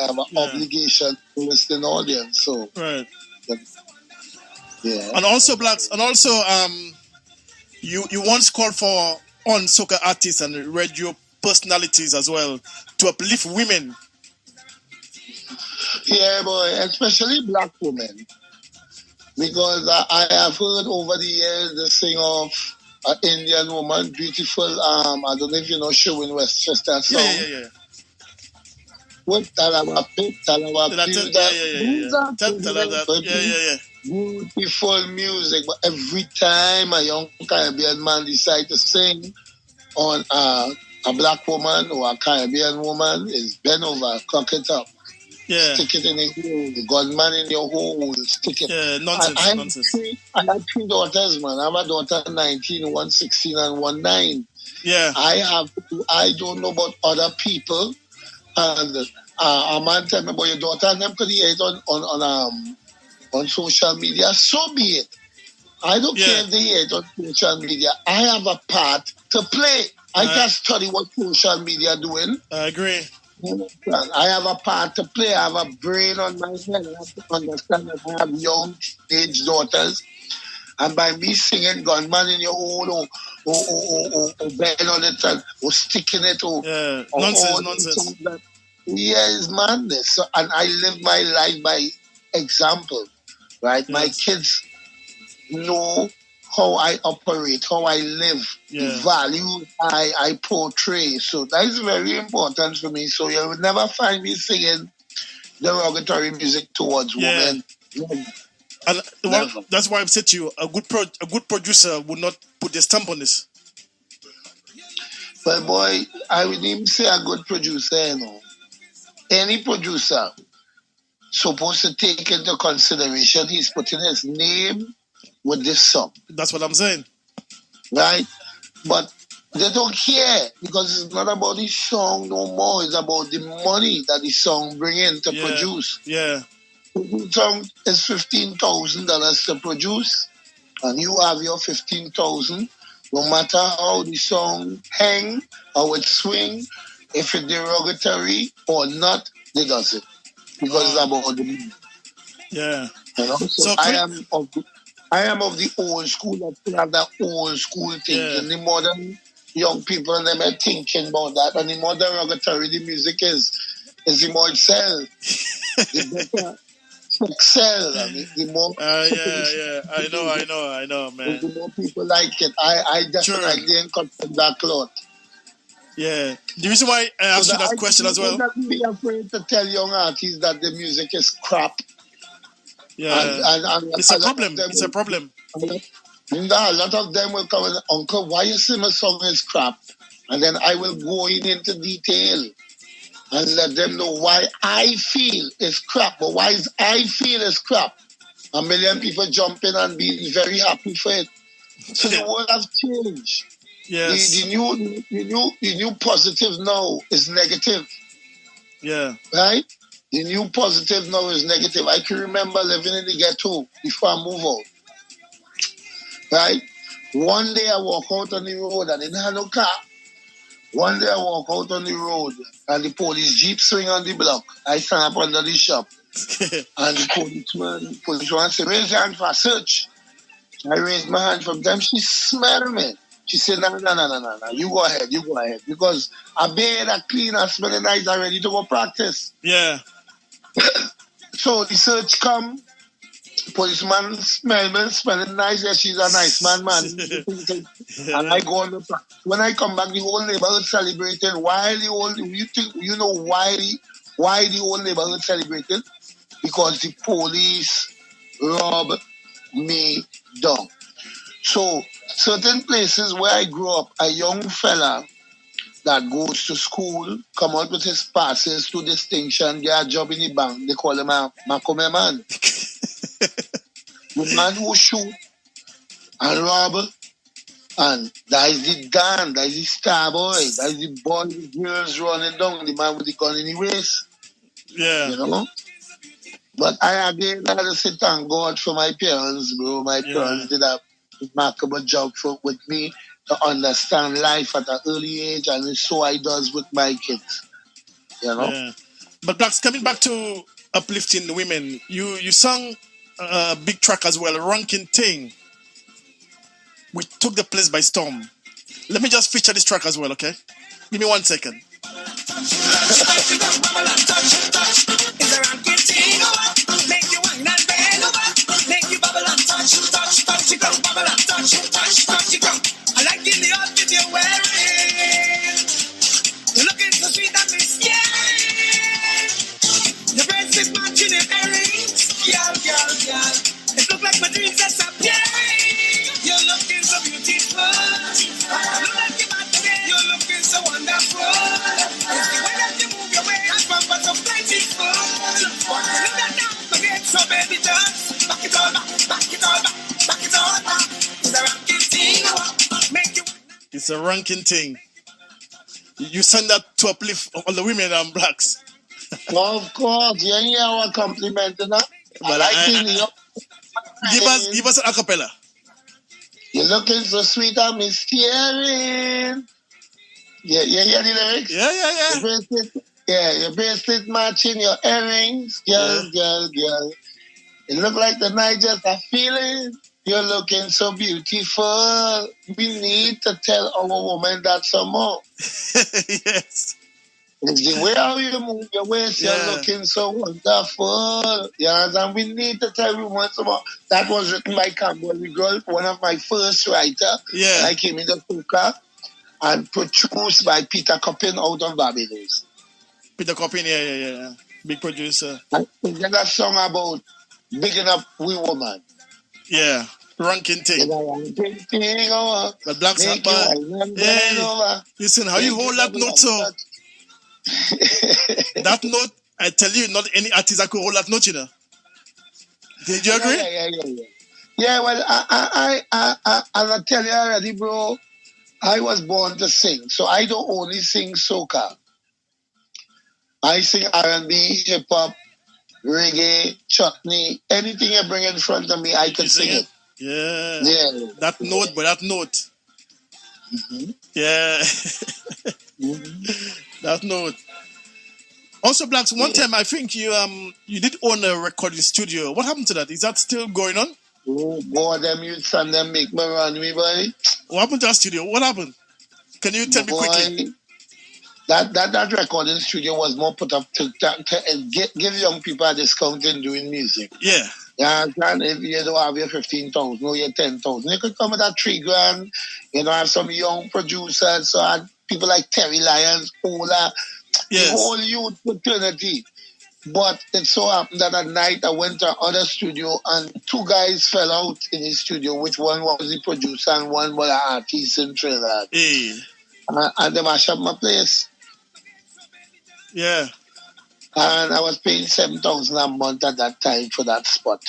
an obligation to listen audience. So
right.
Yeah.
And also Blaxx, and also you once called for on soca artists and radio personalities as well to uplift women.
Yeah, boy, especially black women. Because I have heard over the years the sing of an Indian woman, beautiful, I don't know if you know Sherwin Westchester song.
Yeah.
What Talawa Pit, Talawa Pit, beautiful music. But every time a young Caribbean man decides to sing on a black woman or a Caribbean woman, is bend over, cock it up.
Yeah.
Stick it in the hole. The gunman in your hole, stick it.
Yeah, nonsense.
I have 3 daughters, man. I have a daughter 19, one 16, and one 9.
Yeah.
I don't know about other people. And a man tell me about your daughter, and them could hear it on social media. So be it. I don't care if they hear it on social media. I have a part to play. I can't study what social media doing.
I agree.
I have a part to play. I have a brain on my head. I have to understand that I have young age daughters. And by me singing Gunman in your hole or bang on it or sticking it or
nonsense.
It's madness. So, and I live my life by example, right? Yes. My kids know how I operate, how I live, the values I portray. So that is very important for me. So you will never find me singing derogatory music towards women.
And that's why I've said to you, a good producer would not put their stamp on this.
But boy, I would even say a good producer, Any producer supposed to take into consideration he's putting his name with this song.
That's what I'm saying.
Right? But they don't care because it's not about the song no more. It's about the money that the song bring in to produce.
Yeah.
The song is $15,000 to produce, and you have your $15,000. No matter how the song hang, how it swing, if it's derogatory or not, they does it because it's about the money.
Yeah.
So I am of the old school that still have that old school thinking. The modern young people and them are thinking about that. And the more derogatory the music is the more it sells. The better excel. The more
I know, man.
The more people like it. I definitely ain't cut from that cloth.
Yeah. The reason why I asked you that question as well.
Don't be afraid to tell young artists that the music is crap.
Yeah. And it's a problem. It's a problem.
A lot of them will come and, Uncle, why you say my song is crap? And then I will go into detail and let them know why I feel it's crap. But why I feel it's crap. a million people jumping and being very happy for it. So the world has changed.
Yes.
The new positive now is negative.
Yeah.
Right? The new positive now is negative. I can remember living in the ghetto before I move out. Right? One day I walk out on the road and I didn't have no car. One day I walk out on the road and the police jeep swing on the block. I stand up under the shop and the policeman said, raise your hand for a search. I raised my hand from them. She smelled me. She said, no. You go ahead. Because I bathe, I clean, I smell nice, I'm ready to go practice.
Yeah.
So the search come. Policeman smelling nice. Yeah, she's a nice man. And I go on the practice. When I come back, the whole neighborhood celebrating. Why the whole neighborhood celebrating? Because the police robbed me down. So certain places where I grew up, a young fella that goes to school, come out with his passes to distinction, get a job in the bank, they call him a Makome man. The man who shoot and rob, and that is the Dan, that is the star boy, that is the boy with girls running down, the man with the gun in the waist.
Yeah.
You know? But I had to say thank God for my parents, bro. My parents did a remarkable job with me to understand life at an early age, and so I does with my kids. You know?
Yeah. But Blaxx, coming back to uplifting women, you sung a big track as well, Ranking Thing. We took the place by storm. Let me just feature this track as well, okay? Give me 1 second.
I like in the outfit you're wearing. You're looking so sweet and mysterious. Your bracelets matching your earrings. Girl. It looks like my dreams disappearing. You're looking so beautiful. I look like you're about to get. You're looking so wonderful. It's the way that you move your way. That's pamper so plentiful. But you look at now, forget. So baby, just back it all back. Back it all back. Back it all back. It's a ranking thing. Make you.
It's a ranking thing. You send that to uplift all the women and Blaxx.
Of course, you hear our compliment, you know?
But give us an acapella.
You're looking so sweet and mysterious. Yeah, you hear the lyrics?
Yeah.
Your bracelet matching your earrings. Girl. It look like the night just a feeling. You're looking so beautiful. We need to tell our woman that some more.
Yes.
It's the way how you move your waist. You're looking so wonderful. You understand? We need to tell women some more. That was written by Campbell Girl, one of my first writers.
Yeah.
I came in the Fuka and produced by Peter Coppin out of Barbados.
Peter Coppin, yeah. Big producer.
And we did a song about bigging up we woman.
Yeah. Ranking thing.
But
Blaxx happened. Hey, listen, how you hold that note so? That note, I tell you, not any artist that could hold that note, you know. Did you agree?
Yeah, well, I tell you already, bro, I was born to sing. So I don't only sing soca. I sing R&B, hip-hop, reggae, chutney, anything you bring in front of me, I can sing it.
Yeah. That
Yeah.
note, but that note.
Mm-hmm.
Yeah. That note. Also, Blaxx, one time I think you did own a recording studio. What happened to that? Is that still going on?
Oh, boy, them youths and them make me run me, boy.
What happened to that studio? What happened? Can you tell me quickly?
That recording studio was more put up to give young people a discount in doing music.
Yeah.
Yeah, and if you don't have your 15,000, no, your 10,000, you could come with that 3 grand. You know, have some young producers, so I had people like Terry Lyons, Ola,
yes.
The whole youth fraternity. But it so happened that at night I went to another studio and 2 guys fell out in the studio, which one was the producer and one was an artist in Trinidad.
Hey.
And they mashed up my place.
Yeah.
And I was paying 7,000 a month at that time for that spot.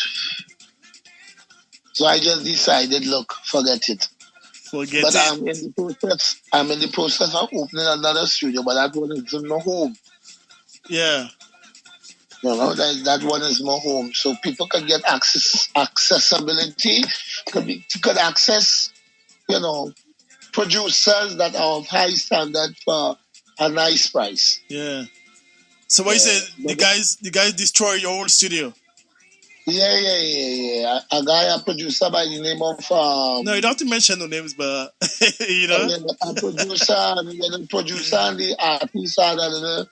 So I just decided, look, forget it.
Forget
But
it.
I'm in the process of opening another studio, but that one is in my home.
Yeah.
You know, that one is my home. So people can get accessibility, could access, you know, producers that are of high standard for a nice price.
Yeah. So what you
Yeah.
said? The guys destroy your whole studio.
Yeah. A guy, a producer by the name of
No, you don't have to mention no names, but you know.
a producer, and the producer and the artist had a little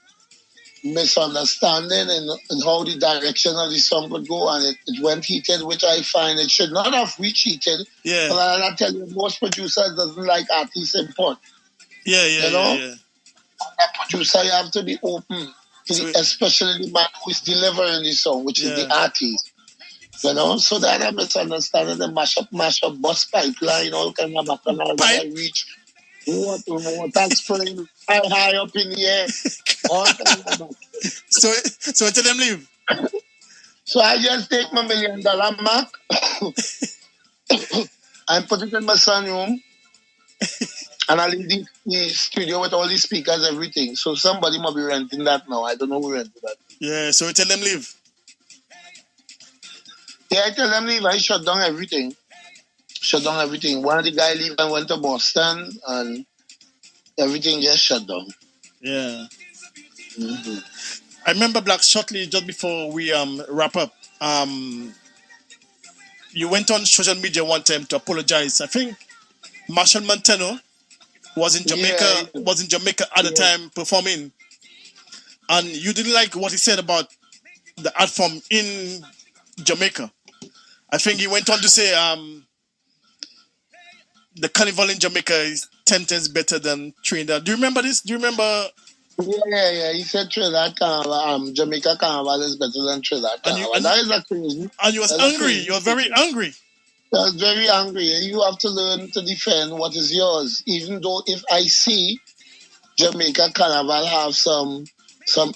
misunderstanding in how the direction of the song would go, and it went heated, which I find it should not have reached heated.
Yeah.
But I tell you, most producers doesn't like artists input.
Yeah.
You know, a producer, you have to be open to especially the man who is delivering the song, which is the artist. You know, so that I misunderstanding the mash up bus pipeline, all kind of bacchanal that I reach. What spraying high up in the air. All kind of
So tell them leave.
So I just take my $1 million Mac and put it in my son room, and I leave the studio with all the speakers, everything. So somebody must be renting that now. I don't know who rented that.
Yeah, so tell them leave.
Yeah, I tell them leave. I shut down everything. One of the guys leave and went to Boston, and everything just shut down.
Yeah.
Mm-hmm.
I remember Blaxx shortly just before we wrap up. You went on social media one time to apologize. I think Marshall Montano was in Jamaica at the time performing, and you didn't like what he said about the art form in Jamaica. I think he went on to say the carnival in Jamaica is 10 times better than Trinidad. Do you remember this? Do you remember?
Yeah. He said Trinidad Carnival, Jamaica Carnival is better than Trinidad Carnival. That is a crazy.
And you was angry. You were very angry.
I was very angry. You have to learn to defend what is yours. Even though if I see Jamaica Carnival have some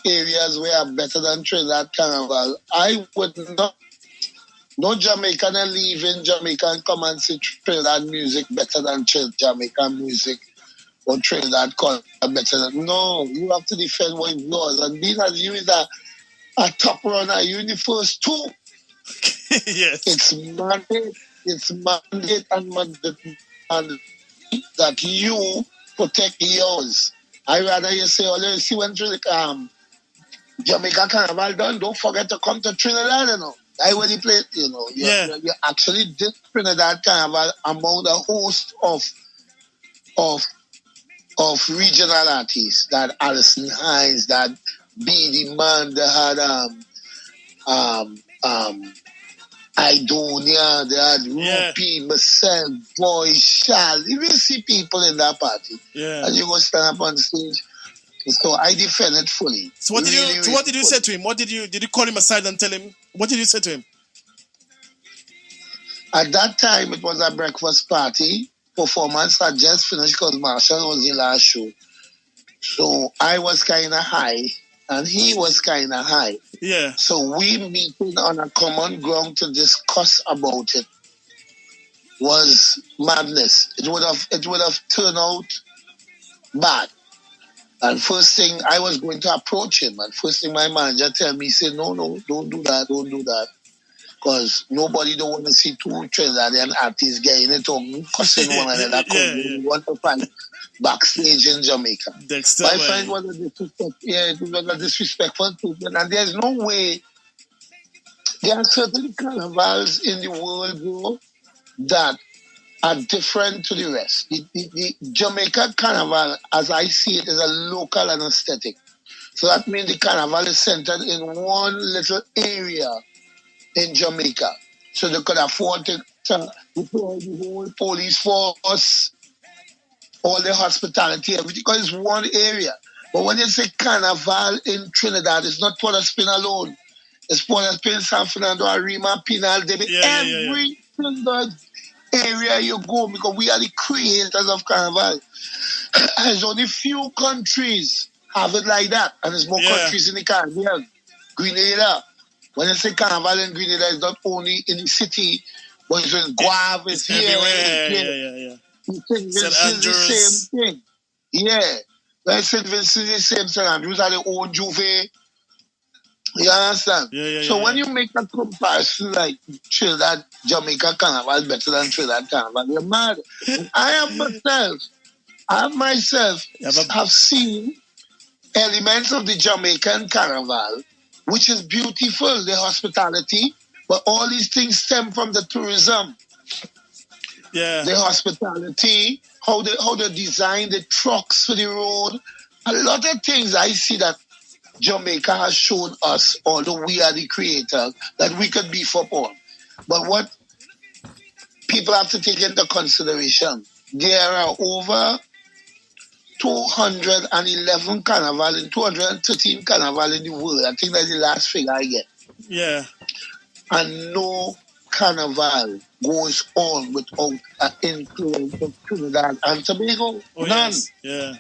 areas where are better than Trinidad Carnival, I would not. No Jamaican leave in Jamaica and come and see Trinidad music better than Jamaican music or Trinidad culture better than. No, you have to defend what is yours. And being as you is a top runner, you in the first two.
Yes.
It's mandate and that you protect yours. I rather you say, oh, you see when Jamaica Carnival done, don't forget to come to Trinidad, you know. I already played, you know. You actually did Trinidad Carnival among the host of regional artists, that Alison Hines, that B.D. Man, they had Idonia, they had Rupi, myself, Boy, Shal. You will see people in that party.
Yeah.
And you go stand up on stage. So I defend it fully.
So what did you say to him? Did you call him aside and tell him? What did you say to him?
At that time, it was a breakfast party. Performance had just finished because Marshall was the last show. So I was kind of high, and he was kind of high.
Yeah.
So we meeting on a common ground to discuss about it was madness. It would have turned out bad. And first thing, I was going to approach him. And first thing my manager tell me, he said, no, don't do that. Because nobody don't want to see two Trinidadian artists getting it on, cussing one another. We want to find backstage in Jamaica. My friend was a disrespect. Yeah, it was a disrespectful treatment. And there's no way. There are certain carnivals in the world, bro, that are different to the rest. The Jamaica Carnival, as I see it, is a local anesthetic. So that means the carnival is centered in one little area in Jamaica. So they could afford to deploy the whole police force, all the hospitality, everything, because it's one area. But when you say carnival in Trinidad, it's not Port of Spain alone. It's Port of Spain, San Fernando, Arima, Pinal, every single area you go, because we are the creators of carnival. There's only few countries have it like that, and there's more countries in the Caribbean. Grenada. When you say carnival in Grenada, it's not only in the city But it's in Guave, it's here,
everywhere.
yeah. St.
St.
Vincent is the
Andrews.
same thing. Yeah. Like St. Vincent is the same. St. Andrews are the old Juve. You understand? So when you make a comparison like Trinidad, Jamaica Carnival better than Trinidad Carnival, you're mad. And I myself have seen elements of the Jamaican Carnival, which is beautiful, the hospitality, but all these things stem from the tourism.
Yeah.
The hospitality, how they design the trucks for the road, a lot of things I see that Jamaica has shown us, although we are the creators, that we could beef up on. But what people have to take into consideration, there are over 211 carnival and 213 carnival in the world. I think that's the last figure I get.
Yeah.
And no carnival goes on without an influence of Trinidad and Tobago.
Oh,
None.
yes. Yeah.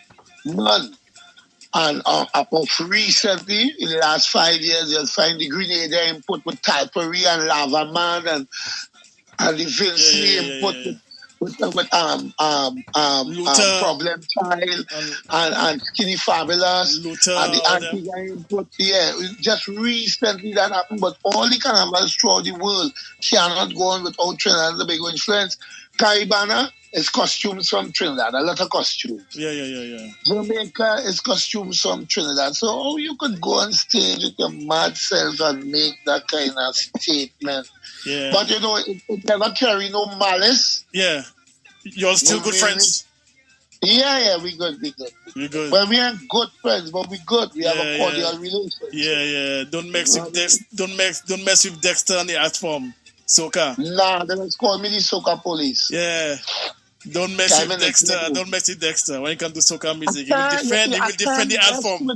None. And of recently, in the last 5 years, you'll find the Grenada input with Talpery and Lava Man and the Vinci input with Problem Child and Skinny Fabulous
Luther,
and the Antigua input. Yeah, just recently that happened, but all the carnivals throughout the world cannot go on without Trinidad and Tobago influence. Caribana is costumes from Trinidad, a lot of costumes.
Yeah.
Jamaica is costumes from Trinidad. So you could go on stage with your mad self and make that kind of statement.
Yeah.
But it never carry no malice.
Yeah. You're still good friends.
Yeah, we good.
We're good.
Well, we ain't good friends, but we good. We have a cordial relationship.
Yeah. Don't mess with Dexter on the art form. Soca.
Nah, they just call me the Soca police.
Yeah. Don't mess with Dexter. Don't mess with Dexter when it comes to soca music. He will defend the art form.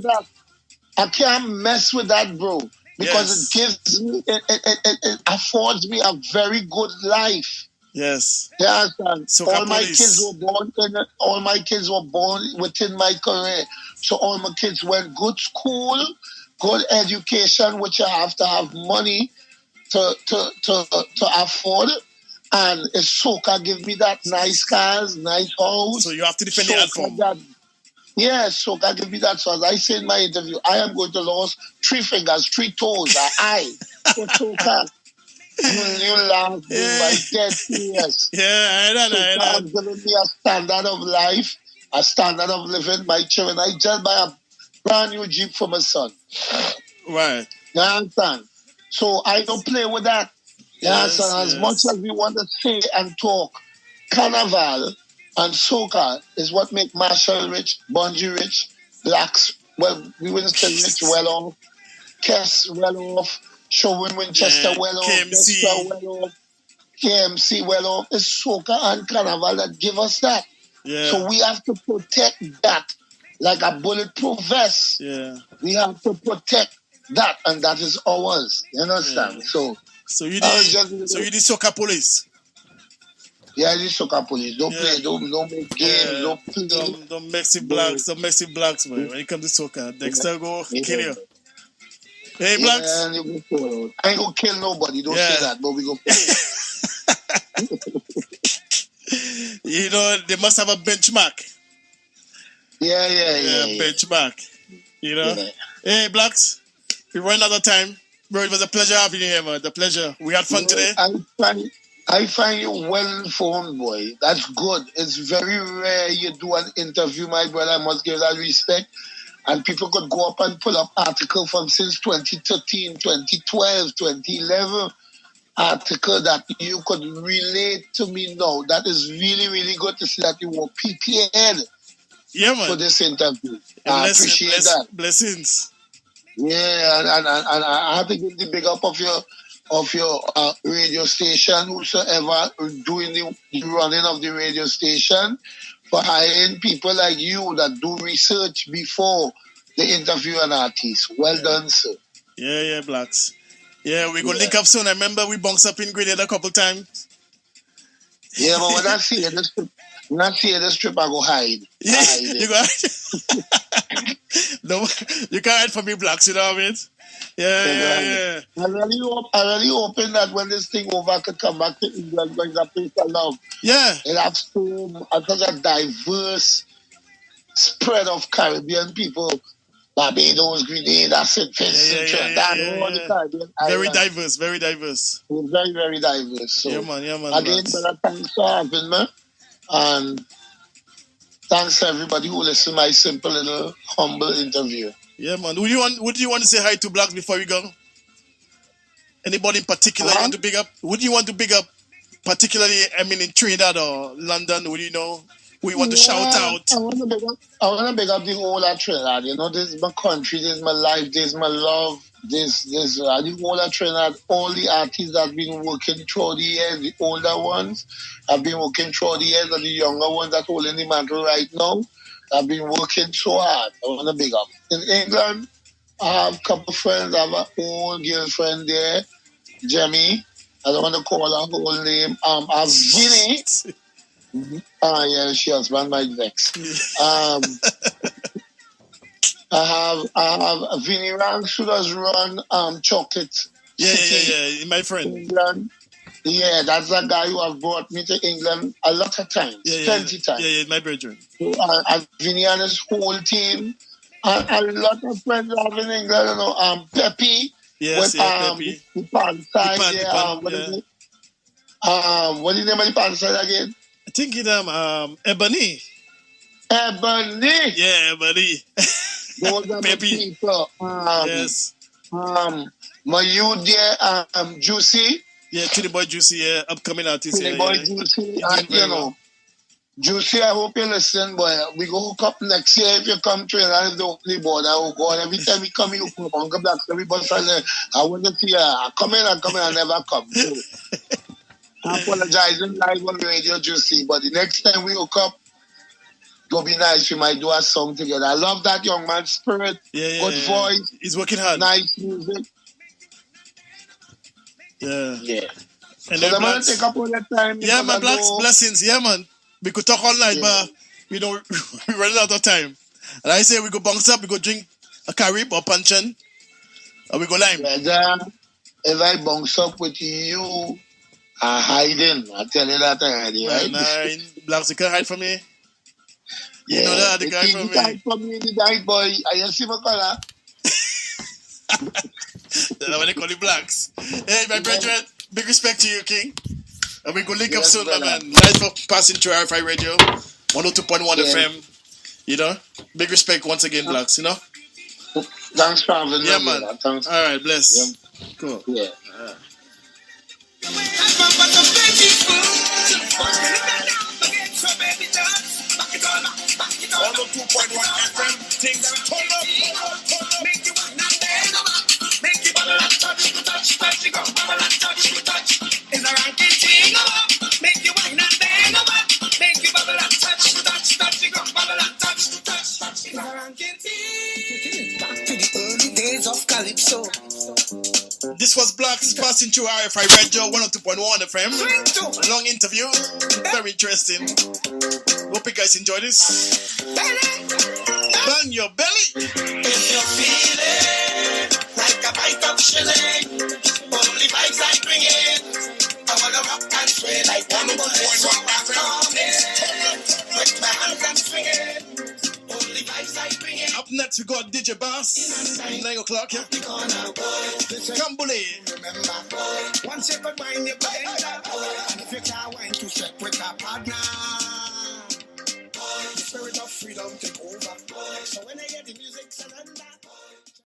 I can't mess with that, bro. Because it gives me, it affords me a very good life.
Yes.
Yeah,
all
my kids were born within my career. So all my kids went good school, good education, which you have to have money to afford. And soca give me that nice cars, nice house.
So you have to defend the art form.
Soca give me that. So as I say in my interview, I am going to lose 3 fingers, 3 toes, an eye for soca. You laugh by dead years.
Yeah, I know.
I'm giving me a standard of life, a standard of living. My children, I just buy a brand new Jeep for my son.
Right.
You understand? So I don't play with that. As much as we want to say and talk, Carnival and soca is what make Marshall rich, Bungie rich, Blaxx, well, we wouldn't say rich, well off, Kess well off, Showing Winchester well off, Dexter well off, KMC well off. It's soca and Carnival that give us that.
Yeah.
So we have to protect that like a bulletproof vest.
Yeah.
We have to protect that, and that is ours. You understand?
Yeah. So you the soca police.
Yeah, the soca police. Don't play, don't make games, don't play.
Don't mess with Blaxx, man. When it comes to soca, Dexter go kill you. Hey, Blaxx.
Yeah, I ain't gonna kill nobody. Don't say that, but we go.
They must have a benchmark.
Yeah.
Benchmark. Yeah. Hey, Blaxx. We run out of time. Bro, it was a pleasure having you here, man. The pleasure. We had fun today.
I find you well informed, boy. That's good. It's very rare you do an interview, my brother. I must give that respect. And people could go up and pull up article from since 2013, 2012, 2011. Article that you could relate to me now. That is really, really good to see that you were prepared for this interview. I appreciate that.
Blessings.
Yeah, and I have to give the big up of your radio station, whosoever doing the running of the radio station, for hiring people like you that do research before they interview an artist. Well done, sir.
Yeah, Blaxx. Yeah, we go link up soon. I remember we bounced up in Grenada a couple times.
Yeah, but when I see this trip, I go hide.
You go hide. No, you can't hide from me, Blaxx, you know what I mean? Yeah.
I really hoping that when this thing over, I could come back to England because a place I love.
Yeah.
It has such a diverse spread of Caribbean people. Barbados, Grenada, St. Vincent, Trinidad, all the Caribbean
Very
islands.
diverse, very diverse.
It's very, very diverse. So,
Yeah, man,
again,
Blaxx.
brother, thanks for having me. And thanks to everybody who listened to my simple little humble interview.
Yeah, man. Would you want to say hi to Blaxx before we go? Anybody in particular you want to big up? Would you want to big up particularly, I mean, in Trinidad or London? Would you know who you want to shout out?
I want to big up the whole of Trinidad. You know, this is my country, this is my life, this is my love. The whole of Trinidad, all the artists that have been working through the years, the older ones have been working through the years, and the younger ones that holding the mantle right now have been working so hard. I want to big up. In England, I have a couple of friends. I have an old girlfriend there, Jemmy. I don't want to call her whole name. I have Vinny. Yeah, she husband might vex. I have Vinny Ranks who does run Chocolate City.
Yeah, my friend.
England. Yeah, that's a guy who have brought me to England a lot of times, plenty times.
Yeah, my brethren.
So, and Vinny and his whole team, and a lot of friends I have in England. You know, Peppy.
Yes, Peppy.
The pan side. What is the name of the pan side again?
I think it's Ebony.
Ebony.
Yeah, Ebony.
Those are the people.
Yes.
My youth there, Juicy.
Yeah, Chili Boy Juicy, yeah, upcoming artist.
Chili Boy Juicy, and you know, Juicy, I hope you listen, boy. We go hook up next year if you come to and don't play board. I will go. And every time we come, you come Uncle Blaxx, everybody say, I want to see you. I come in, I never come. So, I apologize live on radio, Juicy, but the next time we hook up, it'll be nice. We might do a song together. I love that young man's spirit. Good voice.
He's working hard.
Nice music.
Yeah. And
so I'm going to take up all that time.
Yeah, man, Blaxx, blessings. Yeah, man. We could talk all night, but, you know, we're running out of time. And I say we go bounce up, we go drink a Carib or Panchan, and we go lime.
Yeah, if I bounce up with you, I'm hiding. I tell you that already, right?
Nine. Blaxx, you can't hide from me. You know that, you can't hide from me.
Hide from me, the night boy. I see my color.
That's what they call it, Blaxx. Hey, my brethren, big respect to you, King. And we go link up soon, my man. Nice for passing through RFI Radio, 102.1 FM. You know, big respect once again, Blaxx, you know?
Thanks for having me.
Yeah, man. All right, bless.
Yeah.
Cool.
Yeah.
Things turn up, make you want that make you bubble and touch, you go bubble and touch. Is a ranking thing, make you wine and bang, make you bubble and touch, you go bubble and touch. Is a ranking thing. Back to the early days of Calypso.
This was Blaxx passing through RFI Radio 102.1 FM. Long interview, very interesting. Hope you guys enjoy this. Bang your belly.
If you feel it, like a bite of chili, only vibes I bring in. I wanna rock and sway like one boy. With my hands and swing it. Only vibes I bring in.
Up next we got DJ Bass. 9 o'clock, yeah. Kambule.
Remember, once you could wine, you could enter. And if you can't wine to step with a partner, the spirit of freedom take over. So when